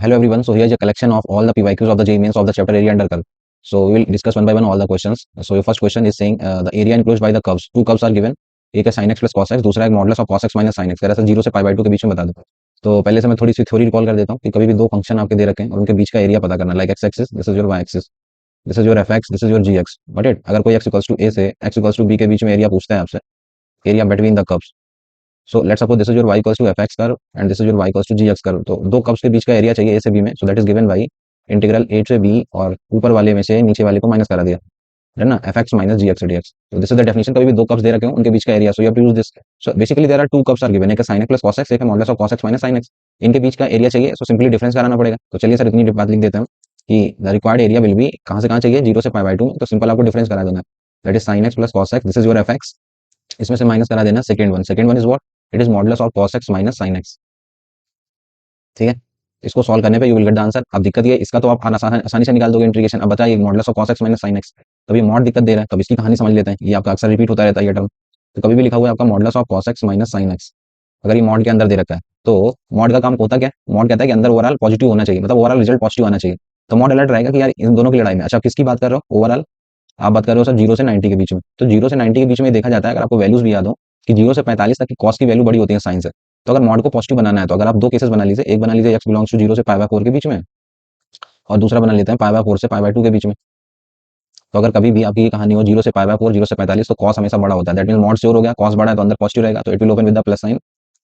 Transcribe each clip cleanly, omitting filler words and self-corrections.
Hello everyone. So here's a collection of all the PYQs of the JEE Mains of the chapter area under curve. So we will discuss one by one all the questions. So your first question is saying the area enclosed by the curves. Two curves are given. एक है sin x plus cos x, दूसरा है modulus of cos x minus sin x. कह रहा है 0 से पाई 2 के बीच में बता दो। तो पहले से मैं थोड़ी सी थ्योरी रिकॉल कर देता हूँ कि कभी भी दो फंक्शन आपके दे रखे हैं और उनके बीच का एरिया पता करना, like x axis, this is your Y axis, this is your f x, this is your g x. But it अगर कोई x इक्वल्स टू ए से x इक्वल्स टू बी के बीच में एरिया पूछता है आपसे, area between the curves. So let's suppose this is your y equals to f x curve and this is your y equals to g x curve. तो दो curves के बीच का एरिया चाहिए ए से बी में। So that is given by integral A से B और ऊपर वाले में से नीचे वाले को माइनस करा दिया, है ना, F x minus g x D x. तो दिस इज द डेफिनेशन। कभी भी दो कर्व्स दे रखे हो उनके बीच का area, so you have to use this. So basically there are two curves are given, एक है sin x plus cos x, एक है modulus of cos x minus sin x। इनके बीच का एरिया चाहिए, सो सिंपली डिफरेंस कराना पड़ेगा। तो चलिए सर इतनी बात लिख देते हैं कि the required area will be, कहां से कहां चाहिए, 0 से पाई बाई 2। तो सिंपल आपको डिफरेंस करा देना, that is sin x plus cos x, this is your f x, इसमें से माइनस करा देना second one is what, it is modulus of cos x minus sin x। ठीक है, इसको सॉल्व करने पे you will get the answer. अब दिक्कत ये, इसका तो आप आसानी से निकाल दोगे इंटीग्रेशन। अब बताइए modulus of cos x minus sin x, कभी मॉड दिक्कत दे रहा है, कभी इसकी कहानी समझ लेते हैं। ये आपका अक्सर रिपीट होता रहता है ये टर्म। तो कभी भी लिखा हुआ है आपका modulus of cos x minus sin x, अगर ये मॉड के अंदर दे रखा है तो मॉड का काम होता क्या, मॉड कहता है कि अंदर ओवरऑल पॉजिटिव होना चाहिए, मतलब ओवरऑल रिजल्ट पॉजिटिव आना चाहिए। तो मॉड अलर्ट रहेगा कि यार इन दोनों की लड़ाई में, अच्छा किसकी बात कर रहे हो, ओवरऑल आप बात कर रहे हो सर 0 से 90 के बीच में। तो 0 से 90 के बीच में देखा जाता है, अगर आपको वैल्यूज भी याद हो कि 0 से 45 तक की कॉस की वैल्यू बड़ी होती है साइन से। तो अगर मॉड को पॉजिटिव बनाना है तो अगर आप दो केसेस बना लीजिए, एक बना लीजिए x बिलोंग्स टू 0 से पाई बाय 4 के बीच में, और दूसरा बना लेते हैं पाई बाय 4 से पाई बाय 2 के बीच में। तो अगर कभी भी आपकी ये कहानी हो 0 से पाई बाय 4, 0 से 45, तो कॉस हमेशा बड़ा होता है। दैट मीन मॉड श्योर हो गया, कॉस बड़ा है तो अंदर पॉजिटिव रहेगा, तो it will open with the plus sign.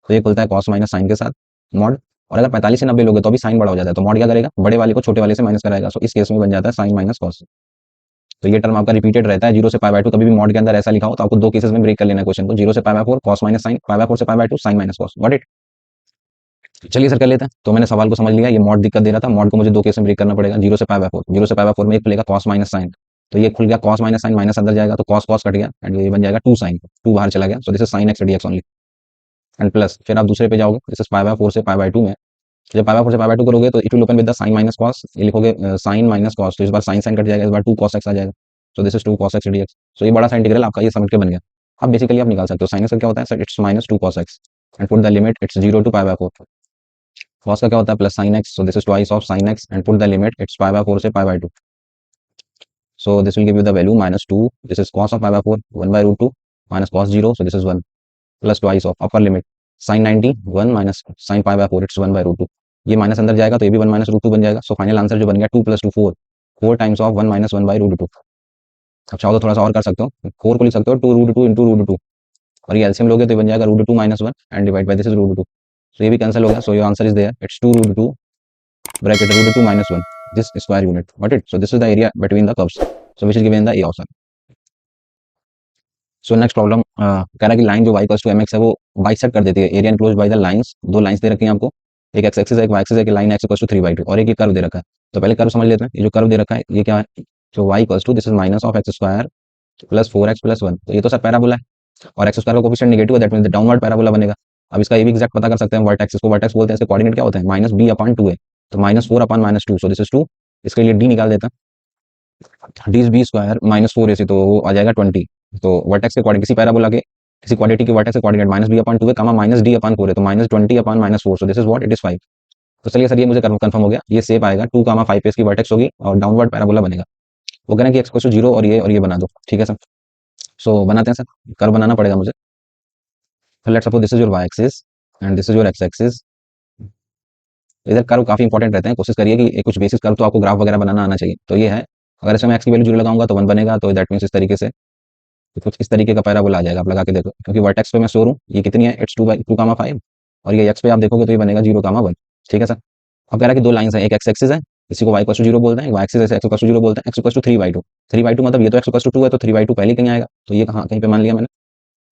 तो ये खुलता है कॉस माइनस साइन के साथ मॉड। और अगर 45 से 90 लोगे तो भी साइन बड़ा हो जाता है, तो मॉड क्या करेगा, बड़े वाले को छोटे वाले से माइनस कराएगा। सो इस केस में बन जाता है साइन माइनस कॉस। तो ये टर्म आपका रिपीटेड रहता है 0 से पाई बाय 2। कभी भी मॉड के अंदर ऐसा लिखा हो तो आपको दो केसेस में ब्रेक कर लेना है क्वेश्चन को, 0 से pi by 4 cos minus sine, pi by 4 से pi by 2 sine minus cos. Got it. चलिए सर कर लेते हैं। तो मैंने सवाल को समझ लिया, ये मॉड दिक्कत दे रहा था, मॉड को मुझे दो केस में ब्रेक करना पड़ेगा, 0 से पाई बाय 4। 0 से पाई बाय 4 में एक खुलेगा कॉस माइनस साइन, तो ये खुल गया कॉस माइनस साइन, माइनस अंदर जाएगा तो कॉस कॉस कट गया एंड ये बन जाएगा 2 साइन, 2 बाहर चला गया। So this is sine x D x only and plus. फिर आप दूसरे पे जाओगे, दिस इज पाई बाय 4 से पाई बाय 2 में। जब पाई बाय 4 से पाई बाय 2 करोगे तो it will open with the sine minus cos, ये लिखोगे साइन माइनस कॉस। तो इस बार साइन साइन कट जाएगा, इस बार 2 कॉस एक्स आ जाएगा। सो this is 2 cos x dx। सो ये बड़ा सा इंटीग्रल आपका ये समझ के बन गया। अब बेसिकली आप निकाल सकते हो साइन एक्स का क्या होता है sir, it's minus 2 cos x and put the limit it's 0 to pi by 4। cos का क्या होता है plus sine x, so this is twice of sine x and put the limit it's pi by 4 से pi by 2। So this will give you the value minus 2, this is cos of pi by 4 1 by root 2 minus cos 0, so this is 1 plus twice of upper limit sine 90 1 minus sine pi by 4, it's 1 by root 2। ये minus अंदर जाएगा तो ये भी 1 minus root 2 बन जाएगा। सो final answer जो बन गया 2 plus 2 4, 4 times of 1 minus 1 by root 2। अब चाहो तो थोड़ा सा और कर सकते हो, 4 को लिख सकते हो 2 रूट 2 इंटू रूट 2, और ये एलसीएम लोगे तो ये बन जाएगा root 2 minus 1 and divide by this is root 2। सो ये भी कैंसिल हो गया। So your answer is there, it's 2 root 2 bracket root 2 minus 1 this square unit. What it, so this is the area between the curves, so which is given in the A option. So next problem कह रहा है कि line जो y equals to mx है वो bisect कर देती है, area enclose by the lines. दो लाइंस दे रखी हैं आपको, एक x एक्सिस है एक y एक्सिस है, एक लाइन x इक्वल्स टू 3/2 और एक ये कर्व दे रखा है। तो पहले कर्व समझ लेते हैं। ये जो कर्व दे रखा है ये क्या है, जो y equals to this is minus of x square plus 4x plus 1। तो ये तो सर पैराबोला है और x स्क्वायर का कोफिशिएंट नेगेटिव है, दैट मींस डाउनवर्ड पैराबोला बनेगा। अब इसका ये भी एग्जैक्ट पता कर सकते हैं, वर्टेक्स, इसको वर्टेक्स बोलते हैं, इसके कोऑर्डिनेट क्या होता है माइनस b अपॉन 2 है, तो minus 4 upon minus 2, so this is 2। इसके लिए d निकाल देता है, d is b square minus 4 ac, तो वो आ जाएगा 20। तो वर्टेक्स के कोऑर्डिनेट किसी पैराबोला के किसी क्वाड्रेटिक के वर्टेक्स के कोऑर्डिनेट माइनस b अपॉन 2 है, कमा माइनस d अपॉन 4 है, तो minus 20 upon minus 4, so this is what, it is 5। तो चलिए सर ये मुझे कंफर्म हो गया, ये शेप आएगा 2 कामा 5 पे इसकी वर्टेक्स होगी और डाउनवर्ड पैराबोला बनेगा। वो कह रहे हैं कि x इक्वल टू 0 और ये बना दो। ठीक है सर, सो बनाते हैं सर, कर्व बनाना पड़ेगा मुझे। तो let's suppose this is your y axis and this is your x axis. इधर कर्व काफी इंपॉर्टेंट रहते हैं, कोशिश करिए कि कुछ बेसिक कर्व तो आपको ग्राफ वगैरह बनाना आना चाहिए। तो ये है, अगर इसमें x की वैल्यू 0 लगाऊंगा तो 1 बनेगा, तो दैट मींस इस तरीके से कुछ इस तरीके का पैराबोला आ जाएगा। आप लगा के देखो, क्योंकि वर्टेक्स पे मैं श्योर हूँ ये कितनी है, इट्स 2 कामा 5 और ये x पे आप देखोगे तो ये बनेगा 0 कामा 1। ठीक है सर। अब कह रहा है कि दो लाइंस हैं, एक x एक्सिस है, इसी को y इक्वल टू 0 बोलते हैं, y एक्सिस है x इक्वल टू 0 बोलते हैं, x इक्वल टू 3/2। 3/2 मतलब ये तो x इक्वल टू 2 है, तो 3/2 पहले कहीं आएगा, तो ये कहाँ कहीं पे मान लिया मैंने।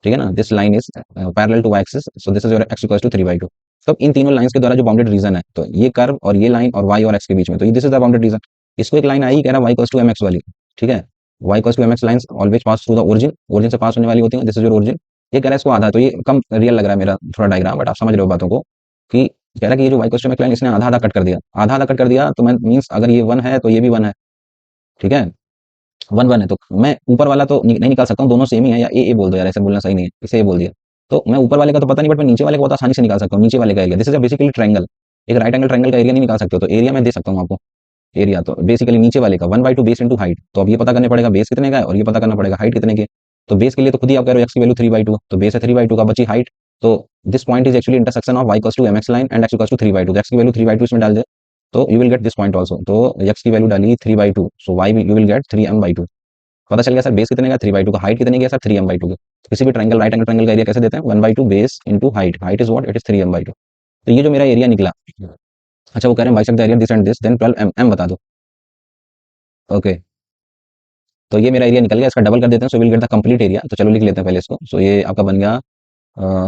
ठीक है ना, this line is parallel to y axis, so this is your x equal to 3/2। तो इन तीनों लाइंस के द्वारा जो बाउंडेड रीजन है, तो ये कर्व और ये लाइन और y और x के बीच में, तो this is the bounded reason. इसको एक लाइन आई कह रहा है y इक्वल टू mx वाली। ठीक है, y equal to mx lines always pass through the origin, origin से पास होने वाली होती है, दिस इज योर ओरिजिन। ये कह रहा है इसको आधा, तो ये कम रियल लग रहा है मेरा थोड़ा डायग्राम, बट आप समझ रहे हो बातों को, कि कह रहा है कि ये जो y equal to mx line इसने आधा आधा कट कर दिया, आधा आधा कट कर दिया, तो मैं मींस अगर ये 1 है तो ये भी 1 है। ठीक है, 1 1 है, तो मैं ऊपर वाला तो नहीं निकाल सकता हूँ, दोनों सेम ही है, या ए बोल दो यार, ऐसे बोलना सही नहीं है, इसे ए बोल दिया। तो मैं ऊपर वाले का तो पता नहीं, बट मैं नीचे वाले को बहुत आसानी से निकाल सकता हूँ, नीचे वाले का area, this is basically triangle. एक राइट एंगल ट्रायंगल का एरिया नहीं निकाल सकते हो, तो एरिया मैं दे सकता हूँ आपको। एरिया तो बेसिकली नीचे वाले का 1/2 बेस इंटू हाइट, तो अब ये पता करने पड़ेगा बेस कितने का है और ये पता करना पड़ेगा हाइट कितने की है। तो बेस के लिए तो खुद ही आप कह रहे हो एक्स की वैल्यू 3/2, तो बेस है 3/2 का, बची हाइट। तो this point is actually intersection of y equals to mx line and x equals to 3/2, तो x की वैल्यू 3/2 इसमें डाल दे तो you will get this point also. तो x की वैल्यू डाली 3/2, सो y you will gate 3m/2। पता चल गया सर बेस कितने का 3/2 का, हाइट कितने की है सर 3m/2 की। किसी भी ट्रायंगल राइट एंगल ट्रायंगल का एरिया कैसे देते हैं 1/2 base into height, height is what, it is 3m/2। तो ये जो मेरा एरिया निकला, अच्छा वो कह रहे हैं bisect the area this and this then 12 m बता दो। ओके, तो ये मेरा एरिया निकल गया, इसका डबल कर देते हैं, सो will get the complete area. तो चलो लिख लेते हैं पहले इसको। सो ये आपका बन गया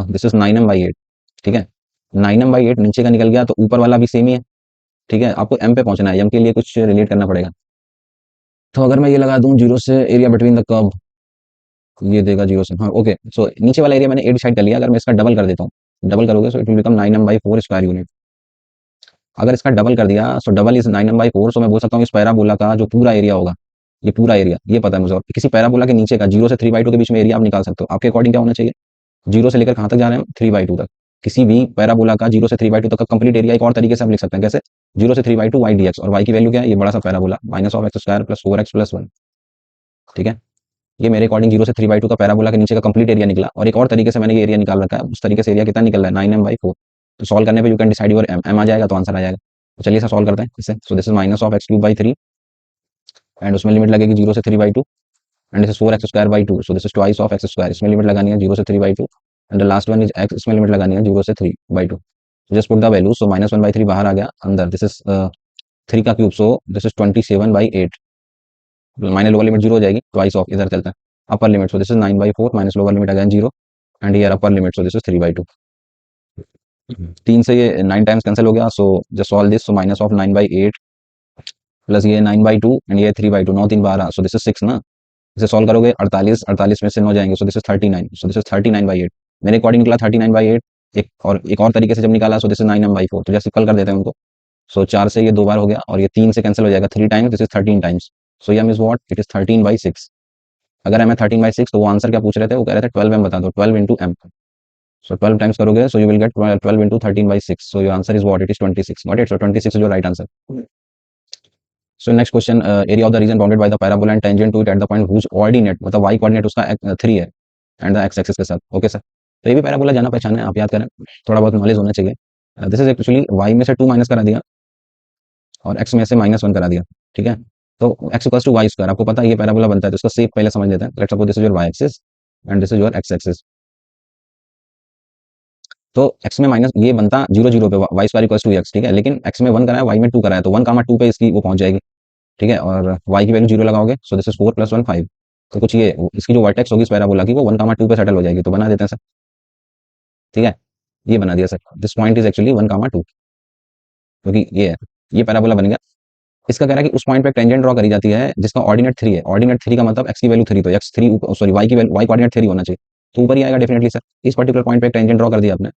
दिस इज 9m/8, ठीक है। 9m/8 नीचे का निकल गया, तो ऊपर वाला भी सेम ही है, ठीक है। आपको m पे पहुंचना है, m के लिए कुछ रिलेट करना पड़ेगा। तो अगर मैं ये लगा दूं 0 से एरिया बिटवीन द कर्व, ये देगा 0 से, हाँ ओके। सो नीचे वाला एरिया मैंने 8 डिसाइड कर लिया, अगर मैं इसका डबल कर देता हूँ, डबल करोगे सो it will become 9m/4 square unit. अगर इसका डबल कर दिया सो डबल इज 9m/4, सो मैं बोल सकता हूँ इस पैराबोला का जो पूरा एरिया होगा, ये पूरा एरिया ये पता है मुझे, और किसी पैराबोला के नीचे का 0 से 3/2 के बीच में एरिया आप निकाल सकते हो। आपके अकॉर्डिंग क्या होना चाहिए, 0 से लेकर कहाँ तक जा रहे हैं हम 3/2 तक। किसी भी पैराबोला का 0 से 3/2 तक का कंप्लीट एरिया एक और तरीके से हम लिख सकते हैं, कैसे 0 से 3/2 y dx, और y की वैल्यू क्या है, ये बड़ा सा पैराबोला -(x² + 4x + 1), ठीक है। ये मेरे अकॉर्डिंग 0 से 3/2 का पैराबोला के नीचे का कंप्लीट एरिया निकला, और एक और तरीके से मैंने ये एरिया निकाल रखा है, उस तरीके से एरिया कितना निकल रहा है 9m/4। तो सॉल्व करने पे you can decide your m आ जाएगा तो आंसर आ जाएगा। तो चलिए इसे सॉल्व करते हैं इससे। सो दिस इज -(x³ / 3) एंड उसमें लिमिट लगेगी 0 से 3/2 and this is 4x² / 2, so this is twice of x², इसमें लिमिट लगानी है 0 से 3/2 and the last one is x, इसमें लिमिट लगानी है 0 से 3/2। जस्ट पुट द वैल्यू, सो -1/3 बाहर आ गया अंदर, दिस इज 3 का cube, so this is 27/8, minus lower limit 0 हो जाएगी, ट्वाइस ऑफ इधर चलता है अपर limit, so this is 9/4 minus lower limit again 0 and year upper limit, so this is 3/2। 3 से ये 9 टाइम्स कैंसिल हो गया, सो just solve this, so minus of 9/8 plus ये 9/2 एंड ये 3/2, 9 3 12, सो दिस इज 6 ना। इसे सॉल्व करोगे 48, 48 में से 9 जाएंगे, सो this is 39, so this is 39/8। मेरे अकॉर्डिंग निकला 39/8। एक और तरीके से जब निकाला, सो दिस इज 9m/4, तो जैसे कल कर देते हैं उनको। सो 4 से ये 2 बार हो गया और ये 3 से कैंसिल हो जाएगा 3 times, this is 13 times, so m is what, it is 13/6। अगर m है 13/6, तो वो आंसर क्या पूछ रहे थे, वो कह रहे थे 12m बता दो, 12 इंटू m। सो 12 टाइम्स करोगे so you will get 12 into 13/6, so your answer is what, it is 26, got it. So 26 is your right answer. So next question, area of the region bounded by the parabola and tangent to it at the point whose coordinate, मतलब y coordinate उसका 3 है and the x axis के साथ, okay sir. तो ये भी parabola जाना पहचाना है, आप याद करें, थोड़ा बहुत नॉलेज होना चाहिए। दिस इज एक्चुअली y में से 2 माइनस करा दिया और x में से -1 करा दिया, ठीक है। तो x equals to Y square, आपको पता है ये पैराबोला बनता है, तो इसका शेप पहले समझ लेते हैं। Let's suppose this is your y axis and this is your x axis. तो x में माइनस ये बनता 0 0 पे y square equals to x, ठीक है। लेकिन x में 1 कराया, y में 2 कराया, तो 1, 2 पे इसकी वो पहुंच जाएगी, ठीक है। और y की वैल्यू 0 लगाओगे, सो दिस इज 4 + 1 5। तो कुछ ये इसकी जो वर्टेक्स होगी इस पैराबोला की, वो 1, 2 पे सेटल हो जाएगी, तो बना देते हैं सर, ठीक है। ये बना दिया sir, this point is actually 1, 2, क्योंकि ये पैराबोला बन गया। इसका कह रहा है कि उस पॉइंट पे टेंजेंट ड्रॉ करी जाती है जिसका ऑर्डिनेट 3 है। ऑर्डिनेट 3 का मतलब x की वैल्यू 3, तो x3 सॉरी y की वैल्यू y कोऑर्डिनेट 3 होना चाहिए, तो ऊपर ही आएगा डेफिनेटली सर। इस पर्टिकुलर पॉइंट पे टेंजेंट ड्रॉ कर दिया आपने,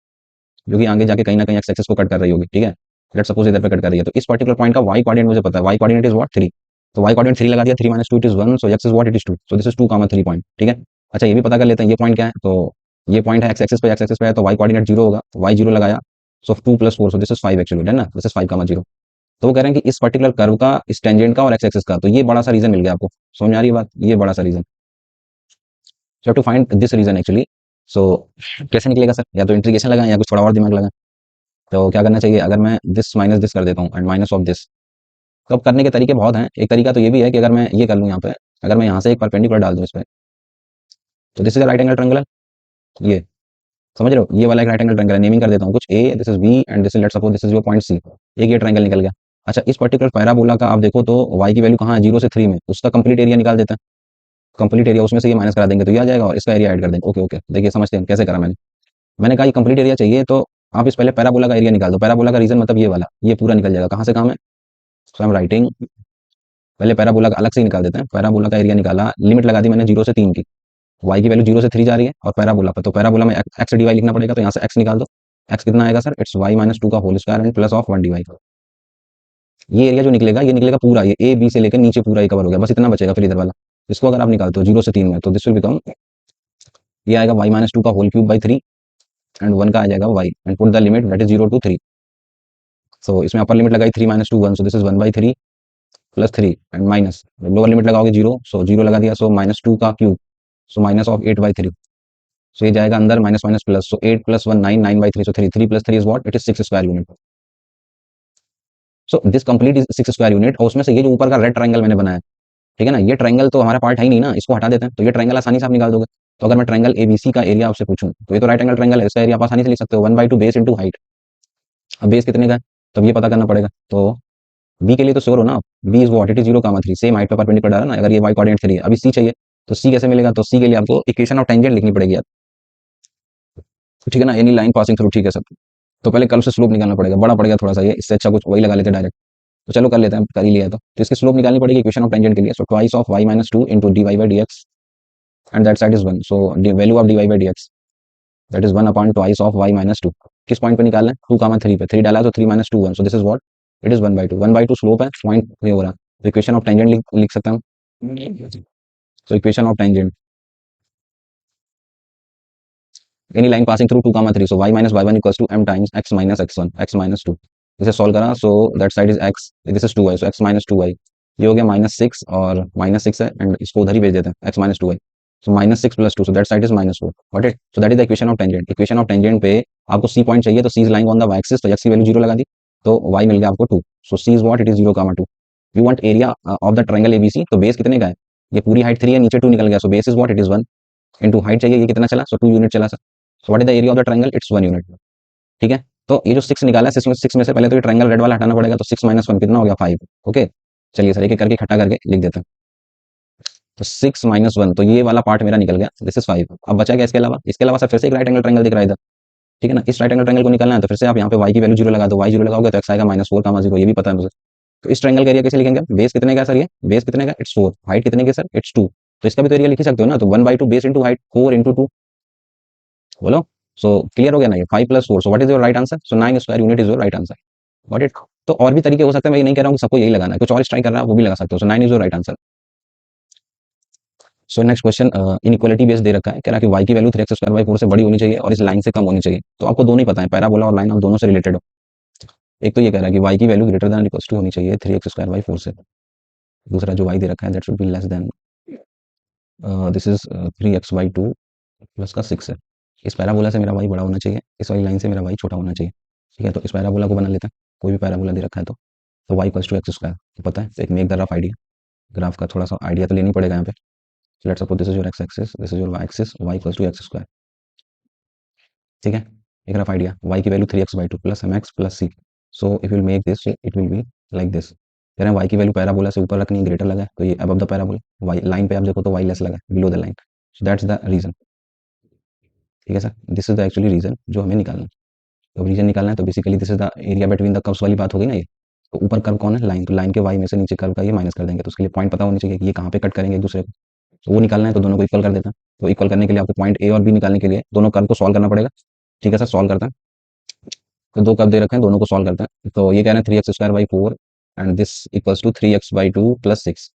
जो कि आगे जाके कहीं ना कहीं x एक्सिस को कट कर रही होगी, ठीक है। लेट्स सपोज इधर पे कट कर रही है, तो इस पर्टिकुलर पॉइंट का y कोऑर्डिनेट मुझे पता है, y कोऑर्डिनेट इज व्हाट 3, तो y कोऑर्डिनेट 3 लगा दिया, 3 - 2 it is 1, so x is what, it is 2, so this is 2, 3 point, ठीक है। अच्छा ये भी पता कर लेते हैं ये पॉइंट क्या है, तो ये पॉइंट है x एक्सिस पे है, तो y कोऑर्डिनेट 0 होगा, y 0 लगाया, सो 2 + 4, सो दिस इज 5 एक्चुअली, है ना, दिस इज 5, 0। तो वो कह रहे हैं कि इस पर्टिकुलर कर्व का, इस टेंजेंट का और x एक्सिस का, तो ये बड़ा सा रीजन मिल गया आपको, समझ में आ रही है बात, ये बड़ा सा region. So to find this region actually, so कैसे निकलेगा सर, या तो इंटीग्रेशन लगाएं या कुछ थोड़ा और दिमाग लगाएं। तो क्या करना चाहिए, अगर मैं दिस माइनस दिस कर देता हूँ एंड माइनस ऑफ दिस, तो अब करने के तरीके बहुत हैं। एक तरीका तो ये भी है कि अगर मैं ये कर लूँ यहाँ पे, अगर मैं यहाँ से एक परपेंडिकुलर डाल दूँ इस पे, तो this is right angle triangle, ये समझ रहे हो, ये वाला एक राइट एंगल ट्रायंगल है। नेमिंग कर देता हूँ कुछ a, this is b and this is let's suppose this is your point c, एक ये ट्रायंगल निकल गया। अच्छा इस पर्टिकुलर पैराबोला का आप देखो तो y की वैल्यू कहाँ है 0 से 3 में, उसका कंप्लीट एरिया निकाल देते हैं। कंप्लीट एरिया उसमें से ये माइनस करा देंगे तो ये आ जाएगा, और इसका एरिया ऐड कर देंगे। ओके ओके, देखिए समझते हैं कैसे करा मैंने कहा ये कंप्लीट एरिया चाहिए, तो आप इस पहले पैराबोला का एरिया निकाल दो। पैराबोला का रीजन मतलब ये वाला, ये पूरा निकल जाएगा, कहाँ से कहाँ में, सो आई एम राइटिंग, पहले पैराबोला का अलग से ही निकाल देते हैं। पैराबोला का एरिया निकाला, लिमिट लगा दी मैंने 0 से 3 की, y की वैल्यू 0 से 3 जा रही है और पैराबोला पर, तो पैराबोला में x dy लिखना पड़ेगा, तो यहाँ से x निकाल दो। x कितना आएगा सर, इट्स y - 2 का whole square and plus of 1 dy। ये एरिया जो निकलेगा ये निकलेगा पूरा, ये a b से लेकर नीचे पूरा ही कवर हो गया, बस इतना बचेगा फिर इधर वाला। इसको अगर आप निकालते हो 0 से 3 में, तो दिस विल बिकम, ये आएगा y - 2 का होल क्यूब बाई 3 एंड 1 का आ जाएगा y and put the limit that is 0 to 3। सो इसमें अपर लिमिट लगाई 3 minus 2 1, so this is 1/3 plus 3 and minus lower limit लगाओगे 0, सो 0 लगा दिया, सो -2 का क्यूब, सो माइनस ऑफ 8/3, सो ये जाएगा अंदर minus minus plus, so 8 plus 1 9, 9/3, so 3 plus 3 is what, it is 6 square unit. So this complete is 6 square unit. और उसमें से ये जो ऊपर का रेड ट्रायंगल मैंने बनाया, ठीक है ना, ये ट्रायंगल तो हमारा पार्ट है ही नहीं ना, इसको हटा देते हैं, तो ये ट्रायंगल आसानी से आप निकाल दोगे। तो अगर मैं ट्रायंगल एबीसी का एरिया आपसे पूछूं, तो ये तो राइट एंगल ट्रायंगल है, इसका एरिया आप आसानी से लिख सकते हो 1/2 बेस इंटू हाइट। अब बेस कितने का है, तब ये पता करना पड़ेगा। तो बी के लिए तो श्योर हो ना, B is what, it is 0,3, same height पे परपेंडिकुलर डाला ना, अगर ये वाई कोऑर्डिनेट 3 है। अभी सी चाहिए, तो सी कैसे मिलेगा, तो सी के लिए आपको इक्वेशन ऑफ टेंजेंट लिखनी पड़ेगी यार, ठीक है ना, एनी लाइन पासिंग थ्रू, ठीक है सर। तो पहले कर्व से स्लोप निकालना पड़ेगा, बड़ा पड़ेगा थोड़ा सा ये, इससे अच्छा कुछ वही लगा लेते डायरेक्ट। तो चलो कर लेते हैं, कर ही लिया तो इसकी स्लोप निकालनी पड़ेगी इक्वेशन ऑफ टेंजेंट के लिए। सो twice of y - 2 into dy by dx and that side is 1, so value of dy by dx that is 1 upon twice of y - 2। किस पॉइंट पे निकालना है, 2,3 पे, 3 डाला तो 3 - 2 1, so this is what, it is 1/2, 1/2 slope है, point ये हो रहा है, तो इक्वेशन ऑफ टेंजेंट लिख सकता हूँ। So equation of tangent any line passing through 2,3, so y - y1 equals to m times x - x1 x - 2। इसे सॉल्व करा, so that side is x, this is 2y, so x - 2y, ये हो गया -6 और -6 है, एंड इसको उधर ही भेज देते हैं, x - 2y, so -6 plus 2, so that side is -4, got it. So that is the equation of tangent. Equation of tangent पे आपको सी पॉइंट चाहिए, तो C is lying on the y axis, तो x की वैल्यू 0 लगा दी, तो y मिल गया आपको 2, so C is what, it is 0,2। You want area of the triangle ABC, तो बेस कितने का है, ये पूरी हाइट 3 है, नीचे 2 निकल गया, so base is what, it is 1 into height चाहिए, ये कितना चला, सो 2 यूनिट चला sir. So what is the area of the triangle, it's 1 unit, ठीक है। तो ये जो 6 निकाला है, 6 में से पहले तो ये ट्रायंगल रेड वाला हटाना पड़ेगा, तो 6 - 1 कितना हो गया, 5, ओके। चलिए सर एक एक करके इकट्ठा करके लिख देते हैं। तो 6 - 1, तो ये वाला पार्ट मेरा निकल गया, दिस इज 5। अब बचा क्या इसके अलावा, इसके अलावा सर फिर से एक राइट एंगल ट्रायंगल दिख रहा है इधर, ठीक है ना, इस राइट एंगल ट्रायंगल को निकालना है, तो फिर से आप यहाँ पे y की वैल्यू 0 लगा दो, y 0 लगाओगे तो x आएगा -4,0, ये भी पता है मुझे। तो इस ट्रायंगल का एरिया कैसे लिखेंगे, बेस कितने का सर, ये बेस कितने का, इट्स 4, हाइट कितने की सर, इट्स 2, तो इसका भी तो एरिया लिख ही सकते हो ना, तो 1/2 बेस इंटू हाइट, 4 इंटू 2, बोलो। सो क्लियर हो गया ना, ये 5 + 4, सो what is your right answer, so 9 square unit is your right answer, got it. तो और भी तरीके हो सकते हैं, मैं ये नहीं कह रहा हूँ कि सबको यही लगाना है, कुछ और ट्राई कर रहा है वो भी लगा सकते हो, so 9 is your right answer. So next question, inequality base दे रखा है, कह रहा है कि y की वैल्यू 3x² 4 से बड़ी होनी चाहिए और इस लाइन से कम होनी चाहिए। तो आपको दोनों ही पता है, पैराबोला और लाइन, आप दोनों से रिलेटेड हो। एक तो ये कह रहा है कि y की value greater than equals to होनी चाहिए 3x² 4 से, दूसरा जो y दे रखा है that should be less than this is 3x/2 plus का 6 है। इस पैराबोला से मेरा y बड़ा होना चाहिए, इस वाली लाइन से मेरा y छोटा होना चाहिए, ठीक है। तो इस पैराबोला को बना लेते हैं, कोई भी पैराबोला दे रखा है तो y इक्वल्स टू x², पता है, तो एक make the rough idea, graph का थोड़ा सा आइडिया तो लेनी पड़ेगा यहाँ पे। So let's suppose this is your x axis, this is your y axis, y equals to x², ठीक है। एक रफ आइडिया, y की value 3x/2 plus mx plus c, so if will make this, it will be like this. कह रहे हैं y की value parabola से ऊपर रखनी, ग्रेटर लगा है, तो ये above the parabola, y line पे आप देखो तो y लेस लगा है, below the line, so that's the region, ठीक है sir. This is the actually region जो हमें निकालना है। तो रीजन निकालना है, तो basically this is the area between the curves वाली बात हो गई ना ये। तो ऊपर कर्व कौन है, लाइन, तो लाइन के y में से नीचे कर्व का ये माइनस कर देंगे, तो उसके लिए पॉइंट पता होनी चाहिए कि ये कहाँ पे कट करेंगे एक दूसरे को, तो वो निकालना है, तो दोनों को इक्वल कर देते हैं। तो इक्वल करने के लिए आपको पॉइंट ए और बी निकालने के लिए दोनों कर्व को सॉल्व करना पड़ेगा, ठीक है सर। सॉल्व करते हैं, तो दो कर्व दे रखे हैं, दोनों को सॉल्व करते हैं। तो ये कह रहे हैं 3x² 4 and this equals to 3x/2 plus 6,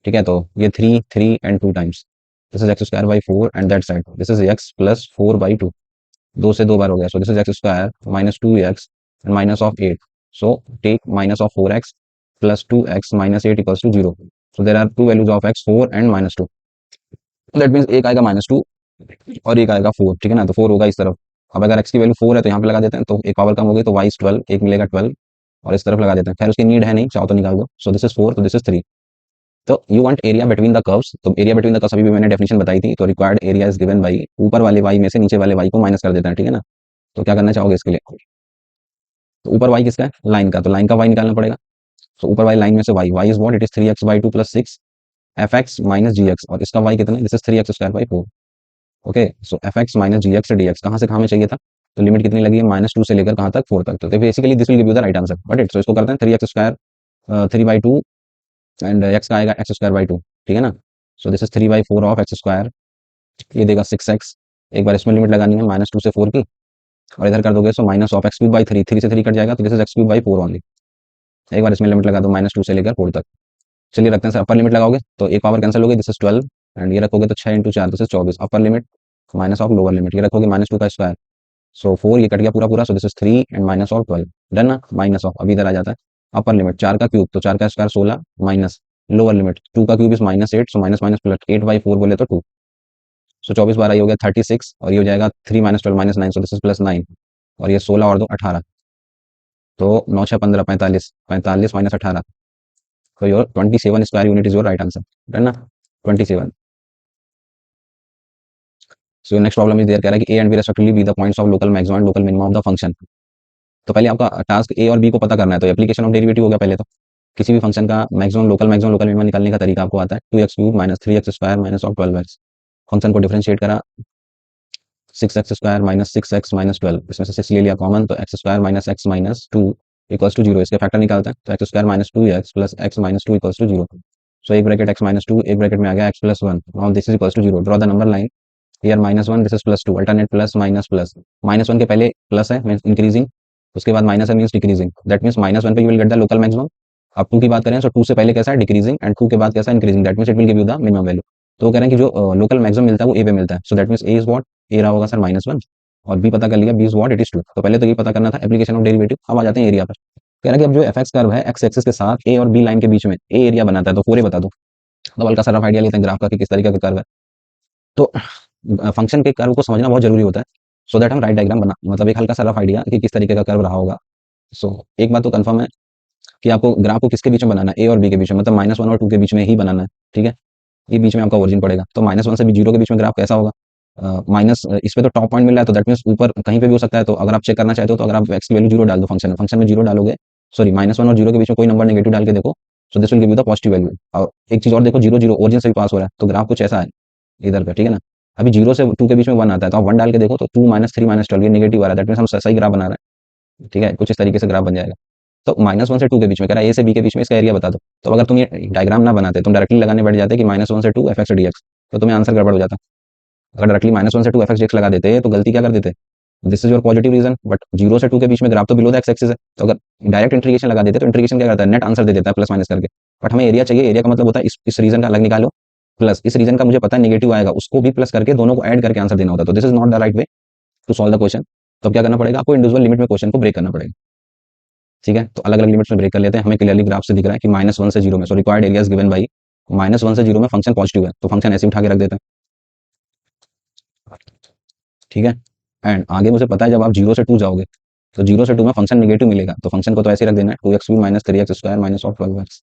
ठीक है। तो ये 3 3 and 2 times, this is x² 4 and that side this is x plus 4/2, 2 से 2 बार हो गया, so this is x² minus 2x and minus of 8, so take minus of 4x plus 2x minus 8 equals to 0, so there are two values of x, 4 and -2, that means एक आएगा -2 और एक आएगा 4, ठीक है ना, तो 4 होगा इस तरफ। अब अगर x की वैल्यू 4 है तो यहाँ पे लगा देते हैं, तो एक पावर कम हो गई, तो y इज 12, एक मिलेगा 12 और इस तरफ लगा देते हैं, खैर उसकी नीड है नहीं, चाहो तो निकाल दो। सो दिस इज 4, तो दिस इज 3। तो you want area between the curves, तो एरिया बिटवीन द कर्व्स अभी भी मैंने डेफिनेशन बताई थी, तो required area is given by ऊपर वाले y में से नीचे वाले y को माइनस कर देते हैं, ठीक है ना। तो क्या करना चाहोगे इसके लिए, तो ऊपर y किसका है, लाइन का, तो लाइन का y निकालना पड़ेगा। तो ऊपर वाली लाइन में से y is what, it is 3x/2 plus 6 fx minus gx, और इसका y कितना है, this is 3x² 4, okay. So fx minus gx से dx कहाँ से कहाँ में चाहिए था, तो लिमिट कितनी लगी है, -2 से लेकर कहाँ तक, 4 तक, तो basically this will give you the right answer, but it, so इसको करते हैं 3x² 3/2 एंड x का आएगा x²/2, ठीक है ना। So this is 3/4 of x², ये देगा 6x, एक बार इसमें लिमिट लगानी है -2 से 4 की, और इधर कर दोगे सो माइनस ऑफ x³ 3 से 3 कट जाएगा, तो दिस इज x³ 4 ओनली, एक बार इसमें लिमिट लगा दो -2 से लेकर 4 तक। चलिए रखते हैं सर, अपर लिमिट लगाओगे तो एक पावर कैंसिल होगी, दिस इज 12 एंड ये रखोगे तो 6 into 4 this is 24, upper limit minus of lower limit, ये रखोगे -2 का स्क्वायर, सो 4 ये कट गया पूरा पूरा, सो this is 3 and minus of 12, done ना, माइनस ऑफ, अभी इधर आ जाता है अपर लिमिट 4 का क्यूब, तो 4 का स्क्वायर 16 माइनस लोअर लिमिट 2 का cube is -8, so minus minus plus 8/4 बोले तो 2, सो 24 बार ये हो गया 36 और ये हो जाएगा 3 - 12 -9, सो दिस इज +9 और ये 16 और 2 18, तो 9 6 15 45, 45 - 18, so your 27 square unit is your right answer. Done ना, 27. So next problem is there, कह रहा है कि a and b respectively be the points of local maximum and local minimum of the function. तो पहले आपका टास्क a और b को पता करना है, तो एप्लीकेशन ऑफ डेरिवेटिव हो गया पहले तो। किसी भी फंक्शन का मैक्सिमम लोकल मिनिमम निकालने का तरीका आपको आता है 2x³ - 3x² - (12x). फंक्शन को डिफरेंशिएट करा 6x² - 6x - 12, इसमें से 6 ले लिया कॉमन, तो x² - x - 2 इक्वल्स टू 0, इसके फैक्टर निकालते हैं, तो x² - 2x plus x - 2 equals to 0। So एक ब्रैकेट x - 2, एक ब्रैकेट में आ गया x + 1, now this is equals to 0, draw the number line here -1, this is +2, alternate plus minus plus, -1 के पहले प्लस है मींस इंक्रीजिंग, उसके बाद माइनस है मींस डिक्रीजिंग, दैट मींस -1 पे you will get the local maximum. अब 2 की बात करें तो 2 से पहले कैसा है डिक्रीजिंग एंड 2 के बाद कैसा increasing, that means it will give you the minimum value. तो वो कह रहे हैं कि जो लोकल मैक्सिमम मिलता है वो ए पे मिलता है, so that means A is what, A रहा होगा सर -1 और बी पता कर लिया, B is what, it is 2। तो पहले तो ये पता करना था एप्लीकेशन ऑफ डेरिवेटिव। अब आ जाते हैं एरिया पर। कह रहा है कि अब जो एफ एक्स कर्व है एक्स एक्सिस के साथ ए और बी लाइन के बीच में ए एरिया बनाता है, तो पूरे बता दो। तो हल्का सा रफ आइडिया लेते हैं ग्राफ का कि किस तरीके का कर्व है। तो फंक्शन के कर्व को समझना बहुत जरूरी होता है, सो दैट हम राइट डायग्राम बना, मतलब एक हल्का सा रफ आइडिया कि किस तरीके का कर्व रहा होगा। सो एक बात तो कंफर्म है कि आपको ग्राफ को किसके बीच में बनाना है, ए और बी के बीच में, मतलब -1 और 2 के बीच में ही बनाना है, ठीक है। ये बीच में आपका ओरिजिन पड़ेगा, तो -1 से भी 0 के बीच में ग्राफ कैसा होगा, माइनस इस पे तो टॉप पॉइंट मिल रहा है, तो दैट मींस ऊपर कहीं पे भी हो सकता है। तो अगर आप चेक करना चाहते हो तो अगर आप एक्स की वैल्यू 0 डाल दो फंक्शन में 0 डालोगे, सॉरी -1 और 0 के बीच में कोई नंबर नेगेटिव डाल के देखो, सो this will give you the positive value. और एक चीज और देखो, 0 0 ओरिजिन से भी पास हो रहा है, तो ग्राफ कुछ ऐसा है इधर पे, ठीक है ना। अभी 0 से 2 के बीच में 1 आता है, तो आप 1 डाल के देखो तो 2 -3 -12 ये नेगेटिव आ रहा है, दैट मींस हम सही ग्राफ बना रहे हैं, ठीक है। कुछ इस तरीके से ग्राफ बन जाएगा। तो -1 से 2 के बीच में कह रहा है ए से बी के बीच में इसका एरिया बता दो। तो अगर तुम ये डायग्राम ना बनाते, तुम डायरेक्टली लगाने बैठ जाते कि -1 से 2 f(x) dx, तो तुम्हें आंसर गड़बड़ हो जाता। अगर डायरेक्टली -1 से 2 f(x) dx लगा देते तो गलती क्या कर देते, this is your positive region, but 0 से 2 के बीच में ग्राफ तो बिलो द एक्स एक्सिस है, तो अगर डायरेक्ट इंटीग्रेशन लगा देते तो इंटीग्रेशन क्या करता है, नेट आंसर दे देता है प्लस माइनस करके। बट हमें एरिया चाहिए, एरिया का मतलब होता है इस रीजन का अलग निकालो, प्लस इस रीजन का मुझे पता है नेगेटिव आएगा, उसको भी प्लस करके दोनों को ऐड करके आंसर देना होता है। तो this is not the right way to solve the question. तो क्या करना पड़ेगा आपको, इंडिविजुअल लिमिट में क्वेश्चन को ब्रेक करना पड़ेगा, ठीक है। तो अलग अलग लिमिट्स में ब्रेक कर लेते हैं, हमें क्लियरली ग्राफ से दिख रहा है कि -1 से 0 में, so required area is given by -1 से 0 में फंक्शन पॉजिटिव है, तो फंक्शन ऐसे उठा के रख देते हैं, ठीक है। एंड आगे मुझे पता है जब आप 0 से 2 जाओगे तो 0 से 2 में फंक्शन नेगेटिव मिलेगा, तो फंक्शन को तो ऐसे ही रख देना है 2x³ - 3x² - 12x।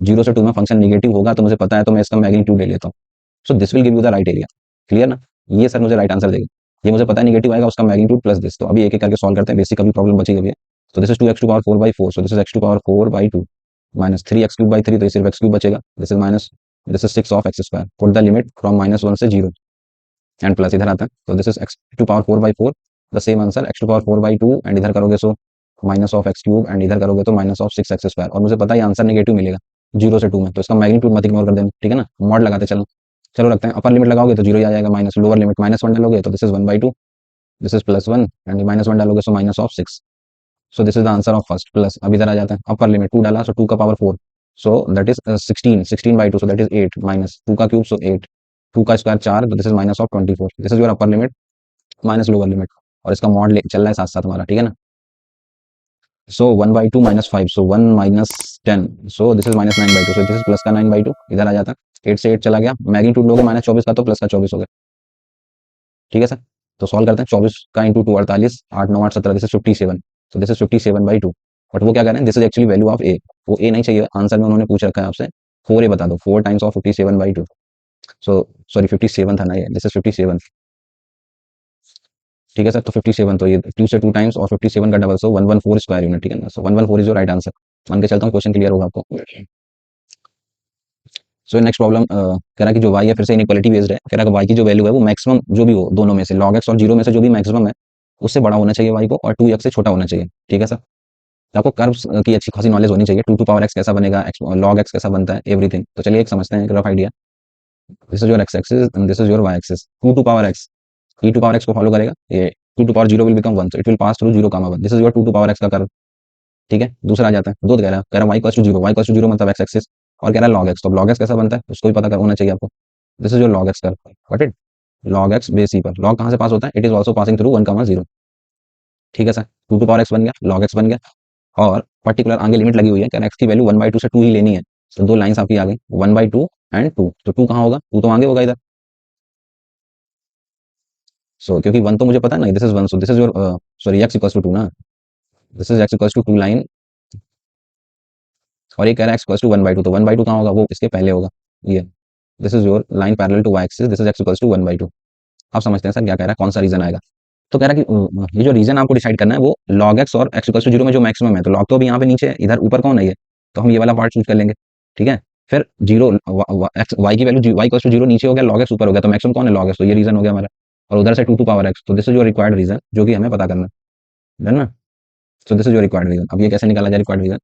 0 से 2 में फंक्शन नेगेटिव होगा तो मुझे पता है, तो मैं इसका मैग्नीट्यूड ले लेता हूँ, सो this will give you the right area. Clear ना, ये सर मुझे राइट आंसर देगा। ये मुझे पता है नेगेटिव आएगा, उसका मैग्नीट्यूड प्लस दिस। तो अभी एक एक करके सॉल्व करते हैं, बेसिक अभी प्रॉब्लम बची हुई है। तो this is 2x⁴/4, so this is x⁴/2 minus 3x³/3, तो ये सिर्फ x³ बचेगा, this is minus, this is 6 of x², put the limit from -1 से 0 एंड प्लस इधर आता है, तो this is x⁴/4, the same answer x⁴/2 and इधर करोगे सो माइनस ऑफ x³ एंड इधर करोगे तो माइनस ऑफ 6x², और मुझे पता है आंसर नेगेटिव मिलेगा 0 से 2 में, तो इसका मैग्नीट्यूड मत इग्नोर कर देना, ठीक है ना। मॉड लगाते चलो, चलो रखते हैं। अपर लिमिट लगाओगे तो 0 ही आ जाएगा, माइनस लोअर लिमिट -1 डालोगे तो this is 1/2, this is +1 and -1 डालोगे सो minus of 6, so this is the answer of first. Plus अब इधर आ जाता है, अपर लिमिट 2 डाला, सो 2 का power 4, so that is 16 16/2, so that is 8 minus 2 का क्यूब, सो 8, 2 का स्क्वायर 4, तो this is minus of 24, this is your upper limit minus lower limit, और इसका मॉड चल रहा है साथ साथ हमारा, ठीक है ना। सो 1/2 -5, सो 1 - 10, सो this is -9/2, so this is plus का 9/2, इधर आ जाता है 8 से 8 चला गया, मैग्नीट्यूड लोगे -24 का तो प्लस का 24 हो गया, ठीक है सर। तो सॉल्व करते हैं, 24 का into 2 48, 8 9 8 17, this is 57, so this is 57/2। But वो क्या कह रहे हैं, this is actually value of A, वो ए नहीं चाहिए आंसर में, उन्होंने पूछ रखा है आपसे 4 ए बता दो, 4 टाइम्स ऑफ 57/2, सो सॉरी 57 था ना ये, दिस इज 57, ठीक है सर। तो 57, तो ये 2 से 2 टाइम्स और 57 का डबल, सो 114 स्क्वायर यूनिट, ठीक है ना। सो 114 इज योर राइट आंसर। मान के चलता हूँ क्वेश्चन क्लियर होगा आपको। सो नेक्स्ट प्रॉब्लम कह रहा है कि जो y है फिर से इनइक्वालिटी बेस्ड है, कह रहा है कि y की जो वैल्यू है वो मैक्सिमम जो भी हो दोनों में से, log x और 0 में से जो भी मैक्सिमम है उससे बड़ा होना चाहिए y को, और 2x से छोटा होना चाहिए, ठीक है सर। तो आपको कर्व्स की अच्छी खासी नॉलेज होनी चाहिए, 2 टू पावर x कैसा बनेगा, log x कैसा बनता है, एवरीथिंग। तो चलिए एक समझते हैं, एक rough idea. This is your x axis and this is your y axis, 2 to power x, e to power x को फॉलो करेगा, ये 2 to power 0 will become 1, so it will pass through 0, 1, this is your 2 to power x का curve, ठीक है। दूसरा आ जाता है, दो कह रहा है y equals to 0, y equals to 0 मतलब x एक्सिस, और कह रहा है log x, तो log x कैसा बनता है उसको भी पता होना चाहिए आपको। This is your log x curve, got it. log x base e पर, log कहाँ से पास होता है, it is also passing through 1, 0, ठीक है sir, two to power x बन गया, लॉग एक्स बन गया, और पर्टिकुलर आगे लिमिट लगी हुई है, क्या एक्स की वैल्यू 1/2 से 2 ही लेनी है। तो दो लाइन्स आपकी आ गई, 1/2 एंड 2, तो 2 कहाँ होगा, 2 तो आगे होगा इधर। सो क्योंकि 1 तो मुझे पता है ना, this is 1, so this is your sorry x equals to 2 ना, this is x equals to 2 line, और ये कह रहा है एक्स इक्वल्स टू 1/2, तो 1/2 कहाँ होगा, वो इसके पहले होगा, ये this is your line parallel to y axis, this is x equals to 1/2। आप समझते हैं सर क्या कह रहा है, कौन सा रीजन आएगा। तो कह रहा है कि ये जो रीजन आपको डिसाइड करना है वो लॉग एक्स और एक्स इक्वल्स टू 0 में जो मैक्सिमम है, तो लॉग तो अभी यहाँ पे नीचे है, इधर ऊपर कौन है ये, तो हम ये वाला पार्ट चूज कर लेंगे। ठीक है, फिर जीरो एक्स वाई की वैल्यू वाई इक्वल्स टू 0 नीचे हो गया, लॉग एक्स ऊपर हो गया, तो मैक्सिमम कौन है, लॉग एक्स, तो ये रीजन हो गया हमारा। और उधर से 2 टू पावर एक्स, तो this is your required region जो कि हमें पता करना है ना। So this is your required region. अब ये कैसे निकाला जाए रिक्वायर्ड रीजन,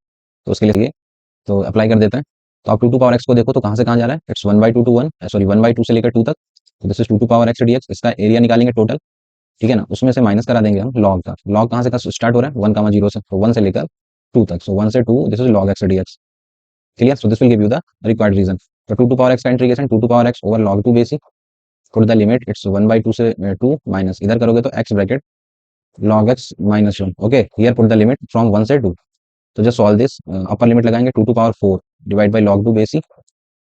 तो उसके लिए तो अप्लाई कर देते हैं। तो आप 2 टू पावर एक्स को देखो तो कहाँ से कहाँ जा रहा है, इट्स 1/2 टू 1, सॉरी 1/2 से लेकर 2 तक, तो this is 2 to power x D x, इसका एरिया निकालेंगे टोटल। ठीक है ना, उसमें से माइनस करा देंगे हम लॉग का, लॉग कहाँ से का स्टार्ट हो रहा है, 1, 0 से, तो 1 से लेकर 2 तक, सो 1 से 2, this is log x D x. Clear, so this will give you the required region. तो 2 टू पावर एक्स का integration 2 to power x over log 2 base e, put the limit it's 1/2 से 2 माइनस, इधर करोगे तो x bracket log x minus 1, okay, here put the limit from 1 से 2। तो just solve this, upper limit लगाएंगे 2 to power 4 divide by log 2 base e,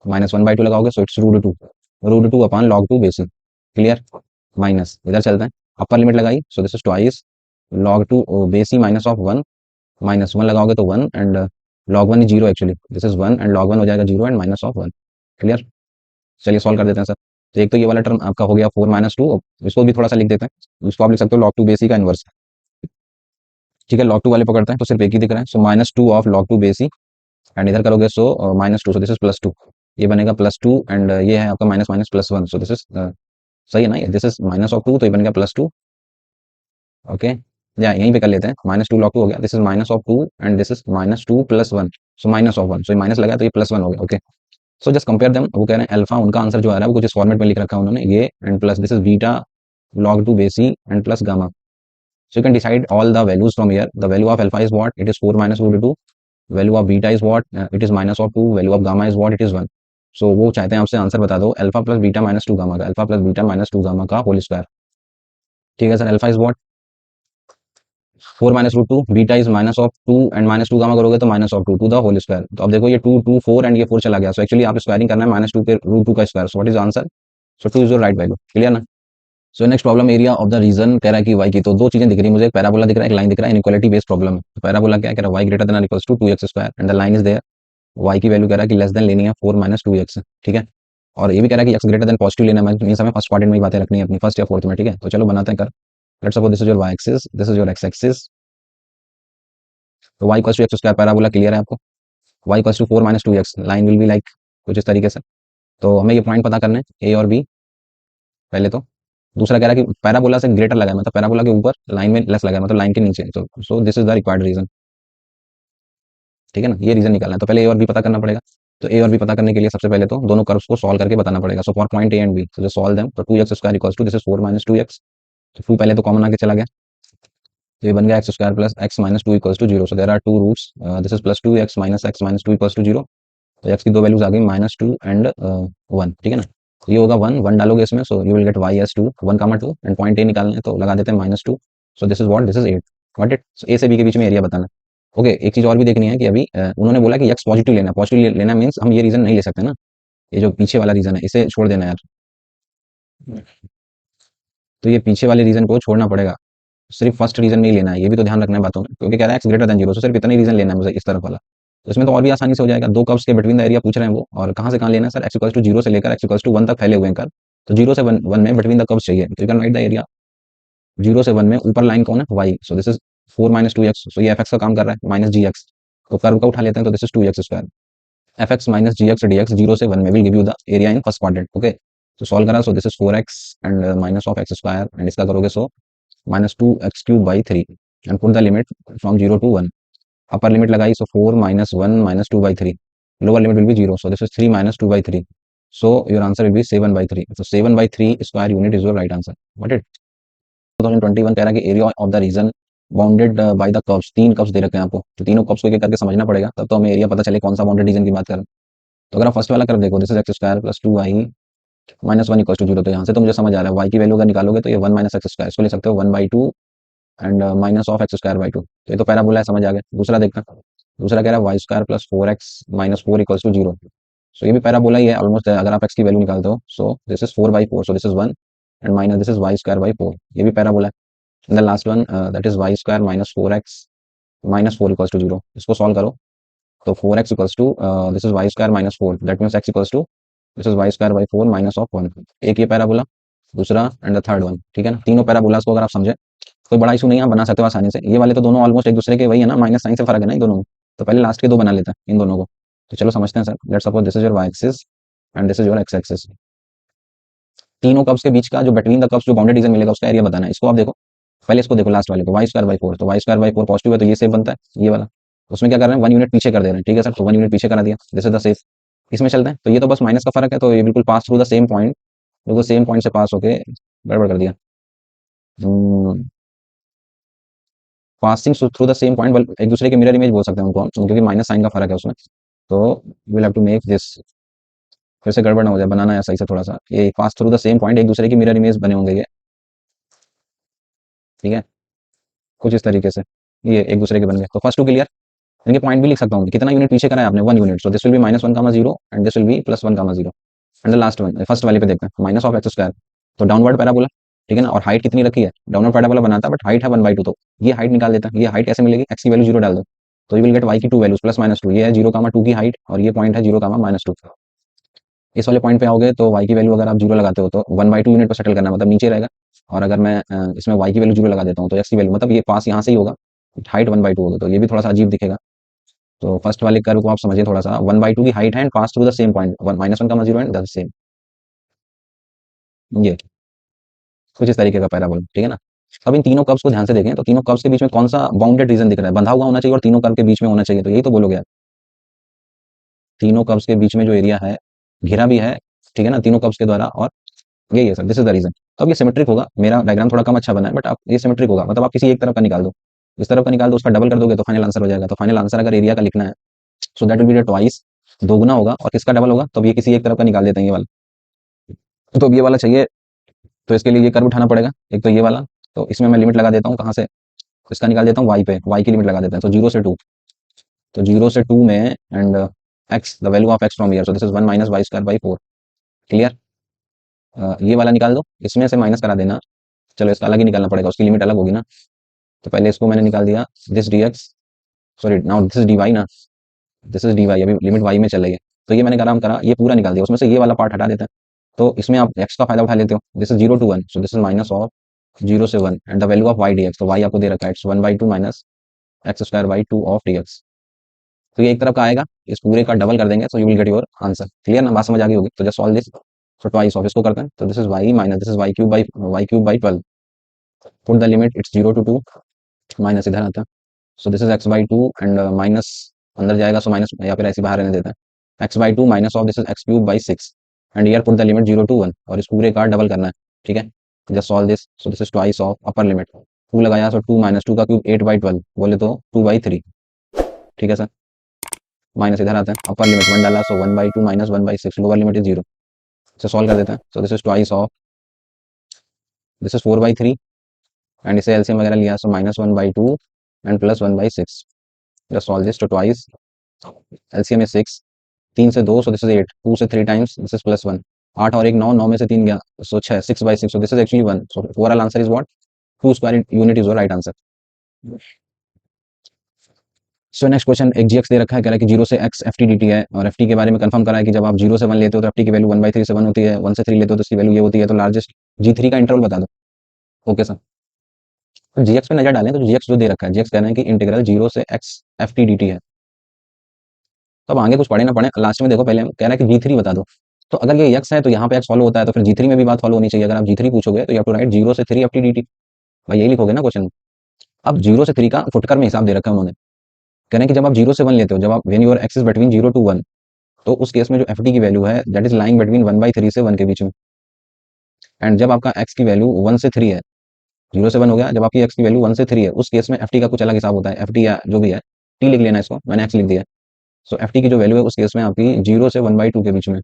minus 1/2 लगाओगे, so it's root two upon log 2 base e. Clear, minus इधर चलते हैं, upper limit लगाई, so this is twice log 2 base e minus of 1, minus 1 लगाओगे तो 1, and log 1 is 0 actually, this is 1 and log 1 हो जाएगा 0 and minus of 1। Clear, चलिए solve कर देते हैं सर। तो एक तो ये वाला टर्म आपका हो गया 4 - 2, इसको भी थोड़ा सा लिख देते हैं, इसको आप लिख सकते हो log 2 बेसिक का इनवर्स। ठीक है, log 2 वाले पकड़ते हैं तो सिर्फ एक ही दिख रहा है, सो -2 ऑफ log 2 बेसिक, एंड इधर करोगे सो -2, सो दिस इज +2, ये बनेगा +2, एंड ये है आपका minus minus +1, so this is सही है ना, दिस इज माइनस ऑफ 2, तो ये बन गया +2। ओके, या यहीं पे कर लेते हैं, -2 log 2 हो गया, this is minus of 2 and this is -2 + 1, so minus of 1, so ये माइनस लगा तो ये +1 हो गया। Okay, so just compare them, वो कह रहे हैं अल्फा, उनका आंसर जो आ रहा है वो कुछ इस फॉर्मेट में लिख रखा है उन्होंने, ये and plus this is beta log 2 बेसी and plus gamma. So you can decide all the values from here. The value of alpha is what? It is 4 minus root 2. Value of beta is what? It is minus of 2. Value of gamma is what? It is 1. So वो चाहते हैं आपसे answer बता दो alpha plus beta minus 2 gamma का, alpha plus beta minus 2 gamma का whole square. ठीक है sir, alpha is what, 4 minus root 2, beta is minus of 2 and minus 2 gamma करोगे तो minus of 2 to the whole square. तो अब देखो ये 2 2 4 एंड ये 4 चला गया, सो एक्चुअली आप स्क्वायरिंग करना है -2 के √2 का square, so what is answer, so 2 is your right value. Clear ना। So next problem, area of the region कह रहा है कि वाई की, तो दो चीजें दिख रही है मुझे, एक पैराबोला दिख रहा है, एक लाइन दिख रहा है, इनइक्वालिटी बेस्ड प्रॉब्लम है। तो पैराबोला क्या कह रहा है, y greater than equals to 2x square and the line is there, y की वैल्यू कह रहा है कि लेस देन लेनी है 4 - 2x। ठीक है, और ये भी कह रहा है कि एक्स ग्रेटर देन पॉजिटिव लेना है, मींस हमें फर्स्ट क्वाड्रेंट में ही बातें रखनी है अपनी, फर्स्ट या फोर्थ में। ठीक है, तो चलो बनाते हैं कर। Let's suppose this is your Y axis, this is your x axis, तो y equals to x square, parabola clear है आपको, y equals to 4 - 2x, line will be like कुछ इस तरीके से। तो हमें ये पॉइंट पता करना है ए और बी पहले तो। दूसरा कह रहा है कि पैराबोला से ग्रेटर लगा है, मतलब पैराबोला के ऊपर, लाइन में लेस लगा है, मतलब लाइन के नीचे, तो so this is the required region. ठीक है ना, ये रीजन निकालना है, तो पहले ए और बी पता करना पड़ेगा। तो ए और बी पता करने के लिए सबसे पहले तो दोनों कर्व्स को सॉल्व करके बताना पड़ेगा। So for point A and B, so जो सॉल्व देम, तो 2x square equals to this is 4 - 2x, तो 2 पहले तो कॉमन आके चला गया, तो ये बन गया x square plus x minus 2 equals to 0, so there are two roots, this is +2x minus x minus 2 equals to 0, तो एक्स की दो वैल्यूज आ गई -2 एंड 1। ठीक है ना, तो ये होगा 1 1 डालोगे इसमें, so you will get y as 2 1, 2 and point A निकालना है तो लगा देते हैं -2, so this is what, this is 8। What it, so A से बी के बीच में एरिया बताना है। ओके, एक चीज और भी देखनी है कि अभी उन्होंने बोला कि एक्स पॉजिटिव लेना है, पॉजिटिव लेना मीन्स हम ये रीजन नहीं ले सकते ना, ये जो पीछे वाला रीजन है इसे छोड़ देना यार, तो ये पीछे वाले रीजन को छोड़ना पड़ेगा, सिर्फ फर्स्ट रीजन में ही लेना है, ये भी तो ध्यान रखना है बातों में, क्योंकि कह रहा है एक्स ग्रेटर देन 0, तो सिर्फ इतना ही रीजन लेना है मुझे इस तरफ वाला। तो इसमें तो और भी आसानी से हो जाएगा, दो कर्व्स के बिटवीन द एरिया पूछ रहे हैं वो, और कहाँ से कहाँ लेना है सर, एक्स इक्वल्स टू 0 से लेकर एक्स इक्वल्स टू 1 तक फैले हुए हैं कर्व, तो 0 से 1 में बिटवीन द कर्व्स चाहिए, तो you can write the area 0 से 1 में, ऊपर लाइन कौन है, y, so this is 4 - 2x, सो ये fx का काम कर रहा है, माइनस जी एक्स, तो कर्व का उठा लेते हैं, तो this is 2x square, fx minus g x D x 0 से 1 में will give you the area in first quadrant. Okay, तो सॉल्व करा, so this is 4x and minus of x square, and इसका करोगे सो -2x³ by 3 and put the limit from 0 to 1, upper limit लगाई, सो 4 - 1 - 2/3, lower limit will be 0, so this is 3 - 2/3, so your answer will B 7/3, so 7/3 square unit is your right answer. What it, 2021 कह रहा है कि area of the region bounded by the curves, तीन curves दे रखे हैं आपको, तो तीनों कर्व्स को एक एक करके समझना पड़ेगा, तब तो हमें एरिया पता चले कौन सा बाउंडेड रीजन की बात करें। तो अगर आप फर्स्ट वाला कर्व देखो, this is x square plus 2y -1 equal to 0, तो यहाँ से तो मुझे समझ आ रहा है y की वैल्यू अगर निकालोगे तो ये 1 - x स्क्वायर, इसको ले सकते हो 1/2 and minus of x square by to. तो ये तो पैराबोला है, समझ आ गया। दूसरा देखते हैं। दूसरा कह रहा है y square plus four x minus four equals to zero. So ये भी पैराबोला ही है ऑलमोस्ट। अगर आप एक्स की वैल्यू निकालते हो, so this is four by four, so this is one and minus this is y square by four, ये भी पैराबोला है। The last one that is y square minus four x minus four equals to zero. इसको solve करो तो four x equals to this is y square minus four, that means x equals to this is y square by four minus of one. एक ये parabola, दूसरा and the third one, ठीक है ना। तीनों पैराबोलास को अगर आप समझे, कोई बड़ा इशू नहीं है, आप बना सकते हो आसानी से। ये वाले तो दोनों ऑलमोस्ट एक दूसरे के वही है ना, माइनस साइन से फर्क है ना इन दोनों में। तो पहले लास्ट के दो बना लेते हैं इन दोनों को। तो चलो समझते हैं sir. Let's suppose this is your Y axis and this is your x axis. तीनों कर्व्स के बीच का जो बिटवीन द कर्व्स जो बाउंडेड रीजन मिलेगा उसका एरिया बताना है। इसको आप देखो, पहले इसको देखो लास्ट वाले को, वाई स्क्वायर बाई फोर। तो y square by four positive है तो ये सेफ बनता है, ये वाला। उसमें क्या कर रहे हैं, वन यूनिट पीछे कर दे रहे हैं, ठीक है सर। तो वन यूनिट पीछे करा दिया, दिस इज द सेफ। इसमें चलते हैं तो ये तो बस माइनस का फर्क है, तो ये बिल्कुल पास थ्रू द सेम पॉइंट, बिल्कुल सेम पॉइंट से पास होके गड़बड़ कर दिया। Passing through the same point, एक दूसरे के मिरर इमेज बोल सकते हैं उनको हम, क्योंकि माइनस साइन का फर्क है उसमें। तो will have to make this, फिर से गड़बड़ ना हो जाए, बनाना है सही से थोड़ा सा। ये पास थ्रू द सेम पॉइंट, एक दूसरे की मिरर इमेज बने होंगे ये, ठीक है, कुछ इस तरीके से ये एक दूसरे के बन गए। तो फर्स्ट टू क्लियर। इनके पॉइंट भी लिख सकता हूँ, कितना यूनिट पीछे करा है आपने, one unit. So this will be minus one comma zero and this will be plus one comma zero. And the last one, first वाले पे देखते हैं, माइनस ऑफ एक्स स्क्वायर। तो डाउनवर्ड पैराबोला, ठीक है ना। और हाइट कितनी रखी है, डाउनवर्ड पैराबोला बनाता है बट हाइट है वन बाई टू। तो ये हाइट निकाल देता है। ये हाइट कैसे मिलेगी, एक्स की वैल्यू जीरो डाल दो तो यू विल गेट वाई की to values plus minus two. ये है जीरो कामा टू की हाइट और ये पॉइंट है जीरो कामा माइनस टू। इस वाले पॉइंट पे आओगे तो वाई की वैल्यू अगर आप जीरो लगाते हो तो वन बाई टू यूनिट पर सेटल करना, मतलब नीचे रहेगा। और अगर मैं इसमें वाई की वैल्यू जीरो लगा देता हूँ तो एक्स की वैल्यू, मतलब ये पास यहाँ से ही होगा, हाइट वन बाई टू होगा, तो ये भी थोड़ा सा अजीब दिखेगा। तो फर्स्ट वाले कर्व को आप समझिए थोड़ा सा, वन बाई टू की हाइट है and pass through the same point, one minus one का जीरो एंड द सेम, ये कुछ इस तरीके का पैराबोला, ठीक है ना। अब इन तीनों कर्व्स को ध्यान से देखें तो तीनों कर्व्स के बीच में कौन सा बाउंडेड रीजन दिख रहा है, बंधा हुआ होना चाहिए और तीनों कर्व के बीच में होना चाहिए। तो यही तो बोलोगे आप, तीनों कर्व्स के बीच में जो एरिया है घेरा भी है, ठीक है ना, तीनों कर्व्स के द्वारा। और यही है sir, this is the region. तो अब ये सिमेट्रिक होगा, मेरा डायग्राम थोड़ा कम अच्छा बना है बट आप ये सिमेट्रिक होगा, मतलब आप किसी एक तरफ का निकाल दो, इस तरफ का निकाल दो, उसका डबल कर दोगे तो फाइनल आंसर हो जाएगा। तो फाइनल आंसर अगर एरिया का लिखना है, so that will be twice, दोगुना होगा। और किसका डबल होगा, तो ये किसी एक तरफ का निकाल देते हैं, ये वाला। तो अब ये वाला चाहिए, तो इसके लिए ये कर्व उठाना पड़ेगा, एक तो ये वाला। तो इसमें मैं लिमिट लगा देता हूँ, कहाँ से, इसका निकाल देता हूँ वाई पे, वाई की लिमिट लगा देते हैं। तो जीरो से टू, तो जीरो से टू में and x, the value of x from here, so this is one minus y square by four. Clear. ये वाला निकाल दो, इसमें से माइनस करा देना। चलो इसका अलग ही निकालना पड़ेगा, उसकी लिमिट अलग होगी ना। तो पहले इसको मैंने निकाल दिया, this d x, sorry now this is d y ना, दिस इज डी वाई, अभी लिमिट वाई में चल रही है। तो ये मैंने काम करा, ये पूरा निकाल दिया, उसमें से ये वाला पार्ट हटा देते हैं। तो इसमें आप एक्स का फायदा उठा लेते हो, this is zero to one, so this is minus of zero से one and the value of y d x. तो वाई आपको दे रखा है, it's one by two minus x square by two of d x. तो ये एक तरफ का आएगा, इस पूरे का डबल कर देंगे तो you will get your answer. Clear ना, बात समझ आ गई होगी। तो just solve this, so twice of इसको करते हैं। तो this is y minus this is y cube by twelve. Put the limit, it's zero to two, minus इधर आता है। So this is x by two and minus अंदर जाएगा, so minus या फिर ऐसे बाहर रहने देता है, x by two minus of this is x cube by six and here put the limit zero to one, और इस पूरे का डबल करना है, ठीक है। Just solve this, so this is twice of upper limit, two लगाया, so two minus two का क्यूब एट बाई ट्वेल्व, बोले तो टू बाई थ्री, ठीक है सर। माइनस इधर आता है, अपर लिमिट वन डाला, so one by two minus one by six, lower limit is zero. से सॉल्व कर देते हैं। So this is twice of this is four by three and इसे एलसीएम वगैरह लिया, so minus one by two and plus one by six. Just solve this, तो twice LCM is six, तीन से दो, so this is eight, two से three times this is plus one, आठ और एक नौ, नौ में से तीन गया, सो छः, six by six, so this is actually one. So overall answer is what, two square unit is your right answer. So next question, एक जीएक्स दे रखा है, कह रहा है कि जीरो से x f t d t है, और एफ टी के बारे में कंफर्म करा है कि जब आप जीरो से वन लेते हो तो एफ टी की वैल्यू वन बाई थ्री से वन होती है, वन से थ्री लेते हो तो इसकी वैल्यू ये होती है। तो लार्जेस्ट जी थ्री का इंटरवल बता दो। ओके सर, तो जीएक्स पे नजर डालें तो जीएक्स जो दे रखा है, जीएक्स कह रहे हैं कि इंटीग्रल जीरो से x f t d t है। तो अब आगे कुछ पढ़े ना पढ़े, लास्ट में देखो, पहले कह रहा है कि जी थ्री बता दो। तो अगर ये एक्स है तो यहाँ पे एक्स फॉलो होता है, तो फिर जी थ्री में भी बात फॉलो होनी चाहिए। अगर आप जी थ्री पूछोगे तो you have to write zero से three f t d t, भाई यही लिखोगे ना क्वेश्चन में। अब जीरो से थ्री का फुटकर में हिसाब दे रखा है उन्होंने, कह रहे हैं कि जब आप जीरो से वन लेते हो, जब आप when your x is between zero to one, तो उस केस में जो एफ टी की वैल्यू है that is lying between one by three से वन के बीच में। एंड जब आपका एक्स की वैल्यू वन से थ्री है, जीरो से वन हो गया, जब आपकी एक्स की वैल्यू वन से थ्री है, उस केस में एफ टी का कुछ अलग हिसाब होता है। एफ टी या जो भी है, टी लिख लेना इसको, मैंने एक्स लिख दिया। सो एफ टी की जो वैल्यू है उस केस में आपकी जीरो से वन बाई टू के बीच में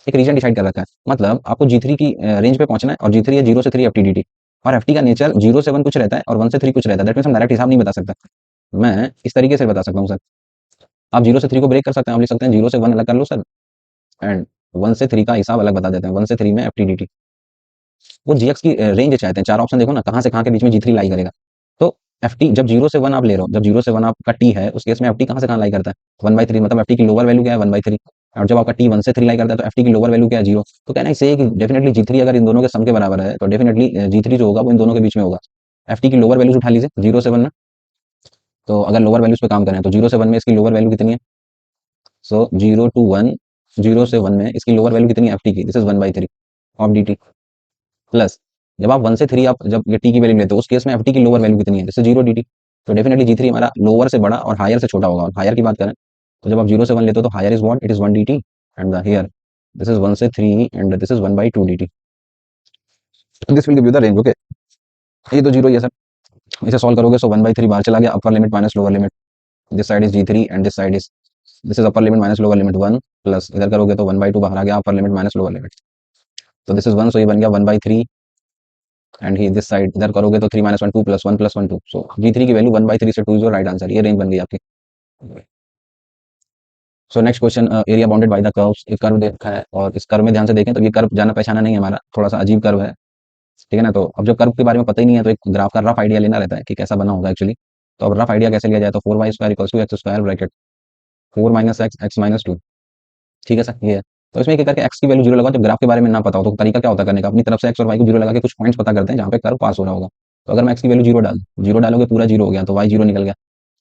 एक रीजन डिसाइड कर रखा है, मतलब आपको जी थ्री की रेंज पे पहुंचना है, और जी थ्री है जीरो से three f t d T. और एफ टी का नेचर 0 से 1 कुछ रहता है और 1 से 3 कुछ रहता है। दैट मीन्स हम डायरेक्ट हिसाब नहीं बता सकते। मैं इस तरीके से बता सकता हूँ सर। आप 0 से 3 को ब्रेक कर सकते हैं, आप लिख सकते हैं 0 से 1 अलग कर लो सर, एंड 1 से 3 का हिसाब अलग बता देते हैं। 1 से 3 में एफ टी डी टी, वो जीएक्स की रेंज चाहते हैं। चार ऑप्शन देखो ना, कहाँ से कहाँ के बीच में जी3 लाई करेगा। तो एफ टी जब 0 से 1 आप ले रहे हो, जब 0 से 1 आपका टी है, उस केस में एफ टी कहाँ से कहाँ लाई करता है, 1/3, मतलब एफ टी की लोअर वैल्यू क्या है, 1/3। और जब आपका टी 1 से 3 लाई करता है तो एफ टी की लोअर वैल्यू क्या है, 0। तो कहना इससे कि डेफिनेटली जी थ्री अगर इन दोनों के सम के बराबर है तो डेफिनेटली जी3 जो होगा वो इन दोनों के बीच में होगा। एफ टी की लोअर वैल्यूज उठा लीजिए 0 से 1 में। तो अगर लोअर वैल्यूज पे काम करें तो 0 से 1 में इसकी लोअर वैल्यू कितनी है, सो 0 to 1, 0 से 1 में इसकी लोअर वैल्यू कितनी है एफ टी की, this is 1/3 of D T. Plus जब आप 1 से 3 आप जब ये टी की वैल्यू लेते हो उस केस में एफ टी की लोअर वैल्यू कितनी है, जैसे 0 डी टी। तो डेफिनेटली जी थ्री हमारा लोअर से बड़ा और हायर से छोटा होगा। और हायर की बात करें तो जब आप 0 से 1 लेते हो तो here is what, it is 1 d t, and the here this is 1 से 3 and this is 1/2 d t. This will give you the range. Okay, ये तो जीरो ही है सर। इसे सॉल्व करोगे सो 1/3 बाहर चला गया, upper limit minus lower limit, this side is g three and this side is, this is upper limit minus lower limit 1, plus इधर करोगे तो 1/2 बाहर आ गया, upper limit minus lower limit. तो दिस इज 1, सो ये बन गया 1/3 एंड ही दिस साइड इधर करोगे तो 3 - 1 2 + 1 + 1 2। सो जी थ्री की वैल्यू 1/3 से 2 इज योर राइट आंसर। ये रेंज बन गई आपकी। सो next question, area bounded by the curves. एक कर्व देखा है और इस कर्व में ध्यान से देखें तो ये कर्व जाना पहचाना नहीं है हमारा, थोड़ा सा अजीब कर्व है, ठीक है ना। तो अब जब कर्व के बारे में पता ही नहीं है तो एक ग्राफ का रफ आइडिया लेना रहता है कि कैसा बना होगा एक्चुअली। तो अब रफ आइडिया कैसे लिया जाए, तो 4y² = x² bracket 4 - x x - 2, ठीक है सर, ये है। तो इसमें एक करके x की वैल्यू 0 लगाओ। जब ग्राफ के बारे में ना पता हो तो तरीका क्या होता है करने का, अपनी तरफ से x और y को 0 लगा के कुछ पॉइंट्स पता करते हैं जहाँ पे कर्व पास हो रहा होगा। तो अगर मैं x की वैल्यू 0 डालोगे पूरा 0 हो गया तो y 0 निकल गया।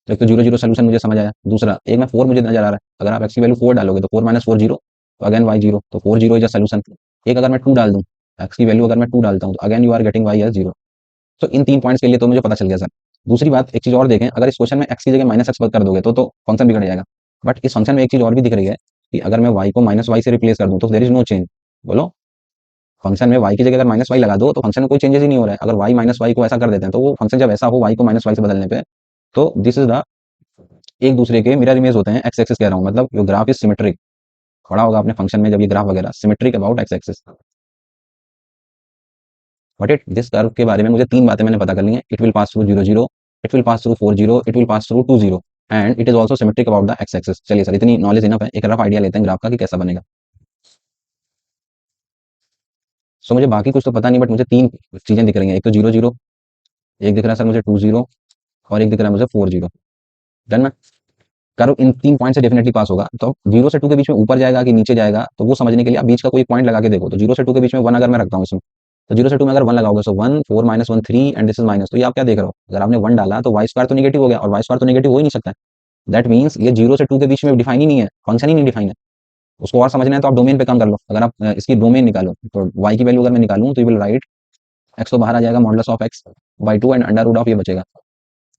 तो एक तो 0 0 सोल्यूशन मुझे समझ आया। दूसरा एक में 4 मुझे नजर आ रहा है, अगर आप x की वैल्यू 4 डालोगे तो 4 - 4 0, तो अगेन y 0, तो 4 0 इज अ सोल्यूशन। एक अगर मैं 2 डाल दूं, x की वैल्यू अगर मैं 2 डालता हूं तो again you are getting y as 0। तो इन 3 पॉइंट्स के लिए तो मुझे पता चल गया सर। दूसरी बात, एक चीज और देखें, अगर इस क्वेश्चन में x की जगह -x कर दोगे तो फंक्शन बिगड़ जाएगा। बट इस फंक्शन में एक चीज और भी दिख रही है कि अगर मैं y को -y से रिप्लेस कर दूं तो देयर इज नो चेंज। बोलो, फंक्शन में y की जगह अगर -y लगा दो तो फंक्शन में कोई चेंजेस ही नहीं हो रहा है। अगर y -y को ऐसा कर देते हैं तो वो फंक्शन जब ऐसा हो y को -y से बदलने पे, तो दिस इज द एक दूसरे के मिरर इमेज होते हैं। एक्स एक्सिस कह रहा हूँ, मतलब यो ग्राफ इज सिमेट्रिक। पढ़ा होगा आपने फंक्शन में जब ये ग्राफ वगैरह symmetric about x axis. But it this curve के बारे में मुझे 3 बातें मैंने पता कर ली हैं। It will pass through 0 0, it will pass through 4 0, it will pass through 2 0, and it is also symmetric about the x axis. चलिए सर, इतनी नॉलेज इनफ है, एक रफ आइडिया लेते हैं ग्राफ का कि कैसा बनेगा। सो मुझे बाकी कुछ तो पता नहीं, बट मुझे 3 चीजें दिख रही हैं। एक तो 0 0, एक दिख रहा है सर मुझे 2 0, और एक दिख रहा है मुझे 4 0। डन ना। कर्व इन 3 पॉइंट से डेफिनेटली पास होगा। तो 0 से 2 के बीच में ऊपर जाएगा कि नीचे जाएगा, तो वो समझने के लिए आप बीच का कोई पॉइंट लगा के देखो। तो 0 से 2 के बीच में 1 अगर मैं रखता हूँ इसमें, तो 0 से 2 में अगर 1 लगाओगे सो 1 4 - 1 3 एंड दिस इज माइनस। तो ये आप क्या देख रहे हो, अगर आपने 1 डाला तो y² तो नेगेटिव हो गया, और y² तो नेगेटिव हो ही नहीं सकता है। दैट मीन्स ये 0 से 2 के बीच में डिफाइन ही नहीं है, फंक्शन ही नहीं डिफाइन है। उसको और समझना है तो आप डोमेन पे काम कर लो। अगर आप इसकी डोमेन निकालो तो y की वैल्यू अगर मैं निकालूं तो यू विल राइट x तो बाहर आ जाएगा modulus of x/2 and under root of ये बचेगा,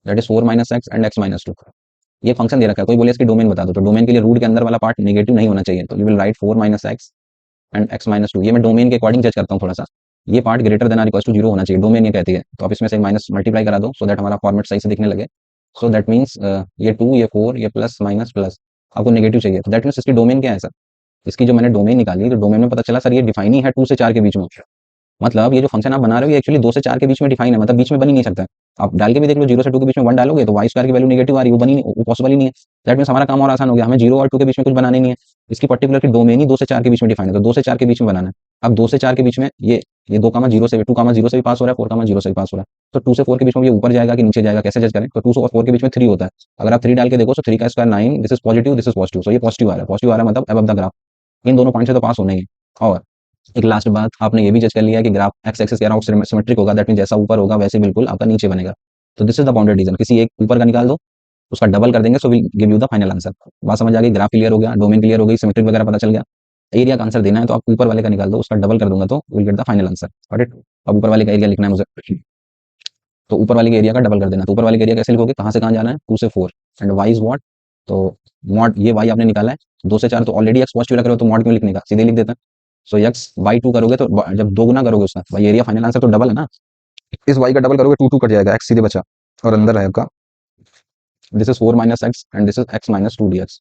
that is 4 - x and x - 2। ये फंक्शन दे रखा है, कोई बोले इसकी डोमेन बता दो, तो डोमेन के लिए रूट के अंदर वाला पार्ट नेगेटिव नहीं होना चाहिए। तो you will write 4 - x and x - 2। ये मैं डोमेन के अकॉर्डिंग जज करता हूँ थोड़ा सा। ये part greater than or equal to 0 होना चाहिए, डोमेन ये कहती है। तो आप इसमें से माइनस मल्टीप्लाई करा दो सो दैट हमारा फॉर्मेट सही से दिखने लगे। सो दैट मीन्स ये 2 ये 4 ये प्लस माइनस प्लस आपको नेगेटिव चाहिए, तो दैट मीन्स इसकी डोमेन क्या है सर। इसकी जो मैंने डोमेन निकाली तो डोमेन में पता चला सर ये डिफाइन ही है 2 से 4 के बीच में। मतलब ये जो फंक्शन आप बना रहे हो ये एक्चुअली 2 से 4 के बीच में डिफाइन है, मतलब बीच में बन ही नहीं सकता है। आप डाल के भी देख लो, 0 से 2 के बीच में 1 डालोगे तो y² की वैल्यू नेगेटिव आ रही है, वो बनी नहीं, वो पॉसिबल ही नहीं है। दैट मीन्स हमारा काम और आसान हो गया, हमें 0 और 2 के बीच में कुछ बनाना ही नहीं है। इसकी पर्टिकुलर की डोमेन ही 2 से 4 के बीच में डिफाइन है, तो 2 से 4 के बीच में बनाना है। अब 2 से 4 के बीच में ये 2 0 से 2 0 से भी पास हो रहा है, 4 0 से भी पास हो रहा है। तो 2 से 4 के बीच में ये ऊपर जाएगा कि नीचे जाएगा, कैसे जज करें। तो 2 से और 4 के बीच में 3 होता है। अगर आप 3 डाल के देखो तो 3 का square 9, this is positive this is positive. So ये पॉजिटिव आ रहा है, पॉजिटिव आ रहा है मतलब अबव द ग्राफ। इन दोनों पॉइंट से तो पास होना ही है। और एक लास्ट बात, आपने ये भी जज कर लिया कि ग्राफ एक्स एक्सिस कह रहा हूँ सिमेट्रिक होगा, दैट मीन जैसा ऊपर होगा वैसे बिल्कुल आपका नीचे बनेगा। तो this is the bounded reason. किसी एक ऊपर का निकाल दो, उसका डबल कर देंगे, so will give you the final answer. बात समझ आ गई, ग्राफ क्लियर हो गया, डोमेन क्लियर हो गई, सिमेट्रिक वगैरह पता चल गया। एरिया का आंसर देना है तो आप ऊपर वाले का निकाल दो, उसका डबल कर दूंगा तो will get the final answer. Got it. अब ऊपर वाले का एरिया लिखना है मुझे, तो ऊपर वाले के एरिया का डबल कर देना। तो ऊपर वाले का एरिया कैसे लिखोगे, कहाँ से कहाँ जाना है, 2 से 4 एंड y इज व्हाट। तो मॉड ये y आपने निकाला है 2 से 4, तो ऑलरेडी x पॉजिटिव रख रहे हो तो मॉड क्यों लिखने का, सीधे लिख देते हैं। सो x/2 करोगे तो जब 2 गुना करोगे उसका भाई एरिया, फाइनल आंसर तो डबल है ना। इस y का डबल करोगे 2 2 कट जाएगा, x सीधे बचा और अंदर है आपका this is 4 - x and this is x - 2 dx।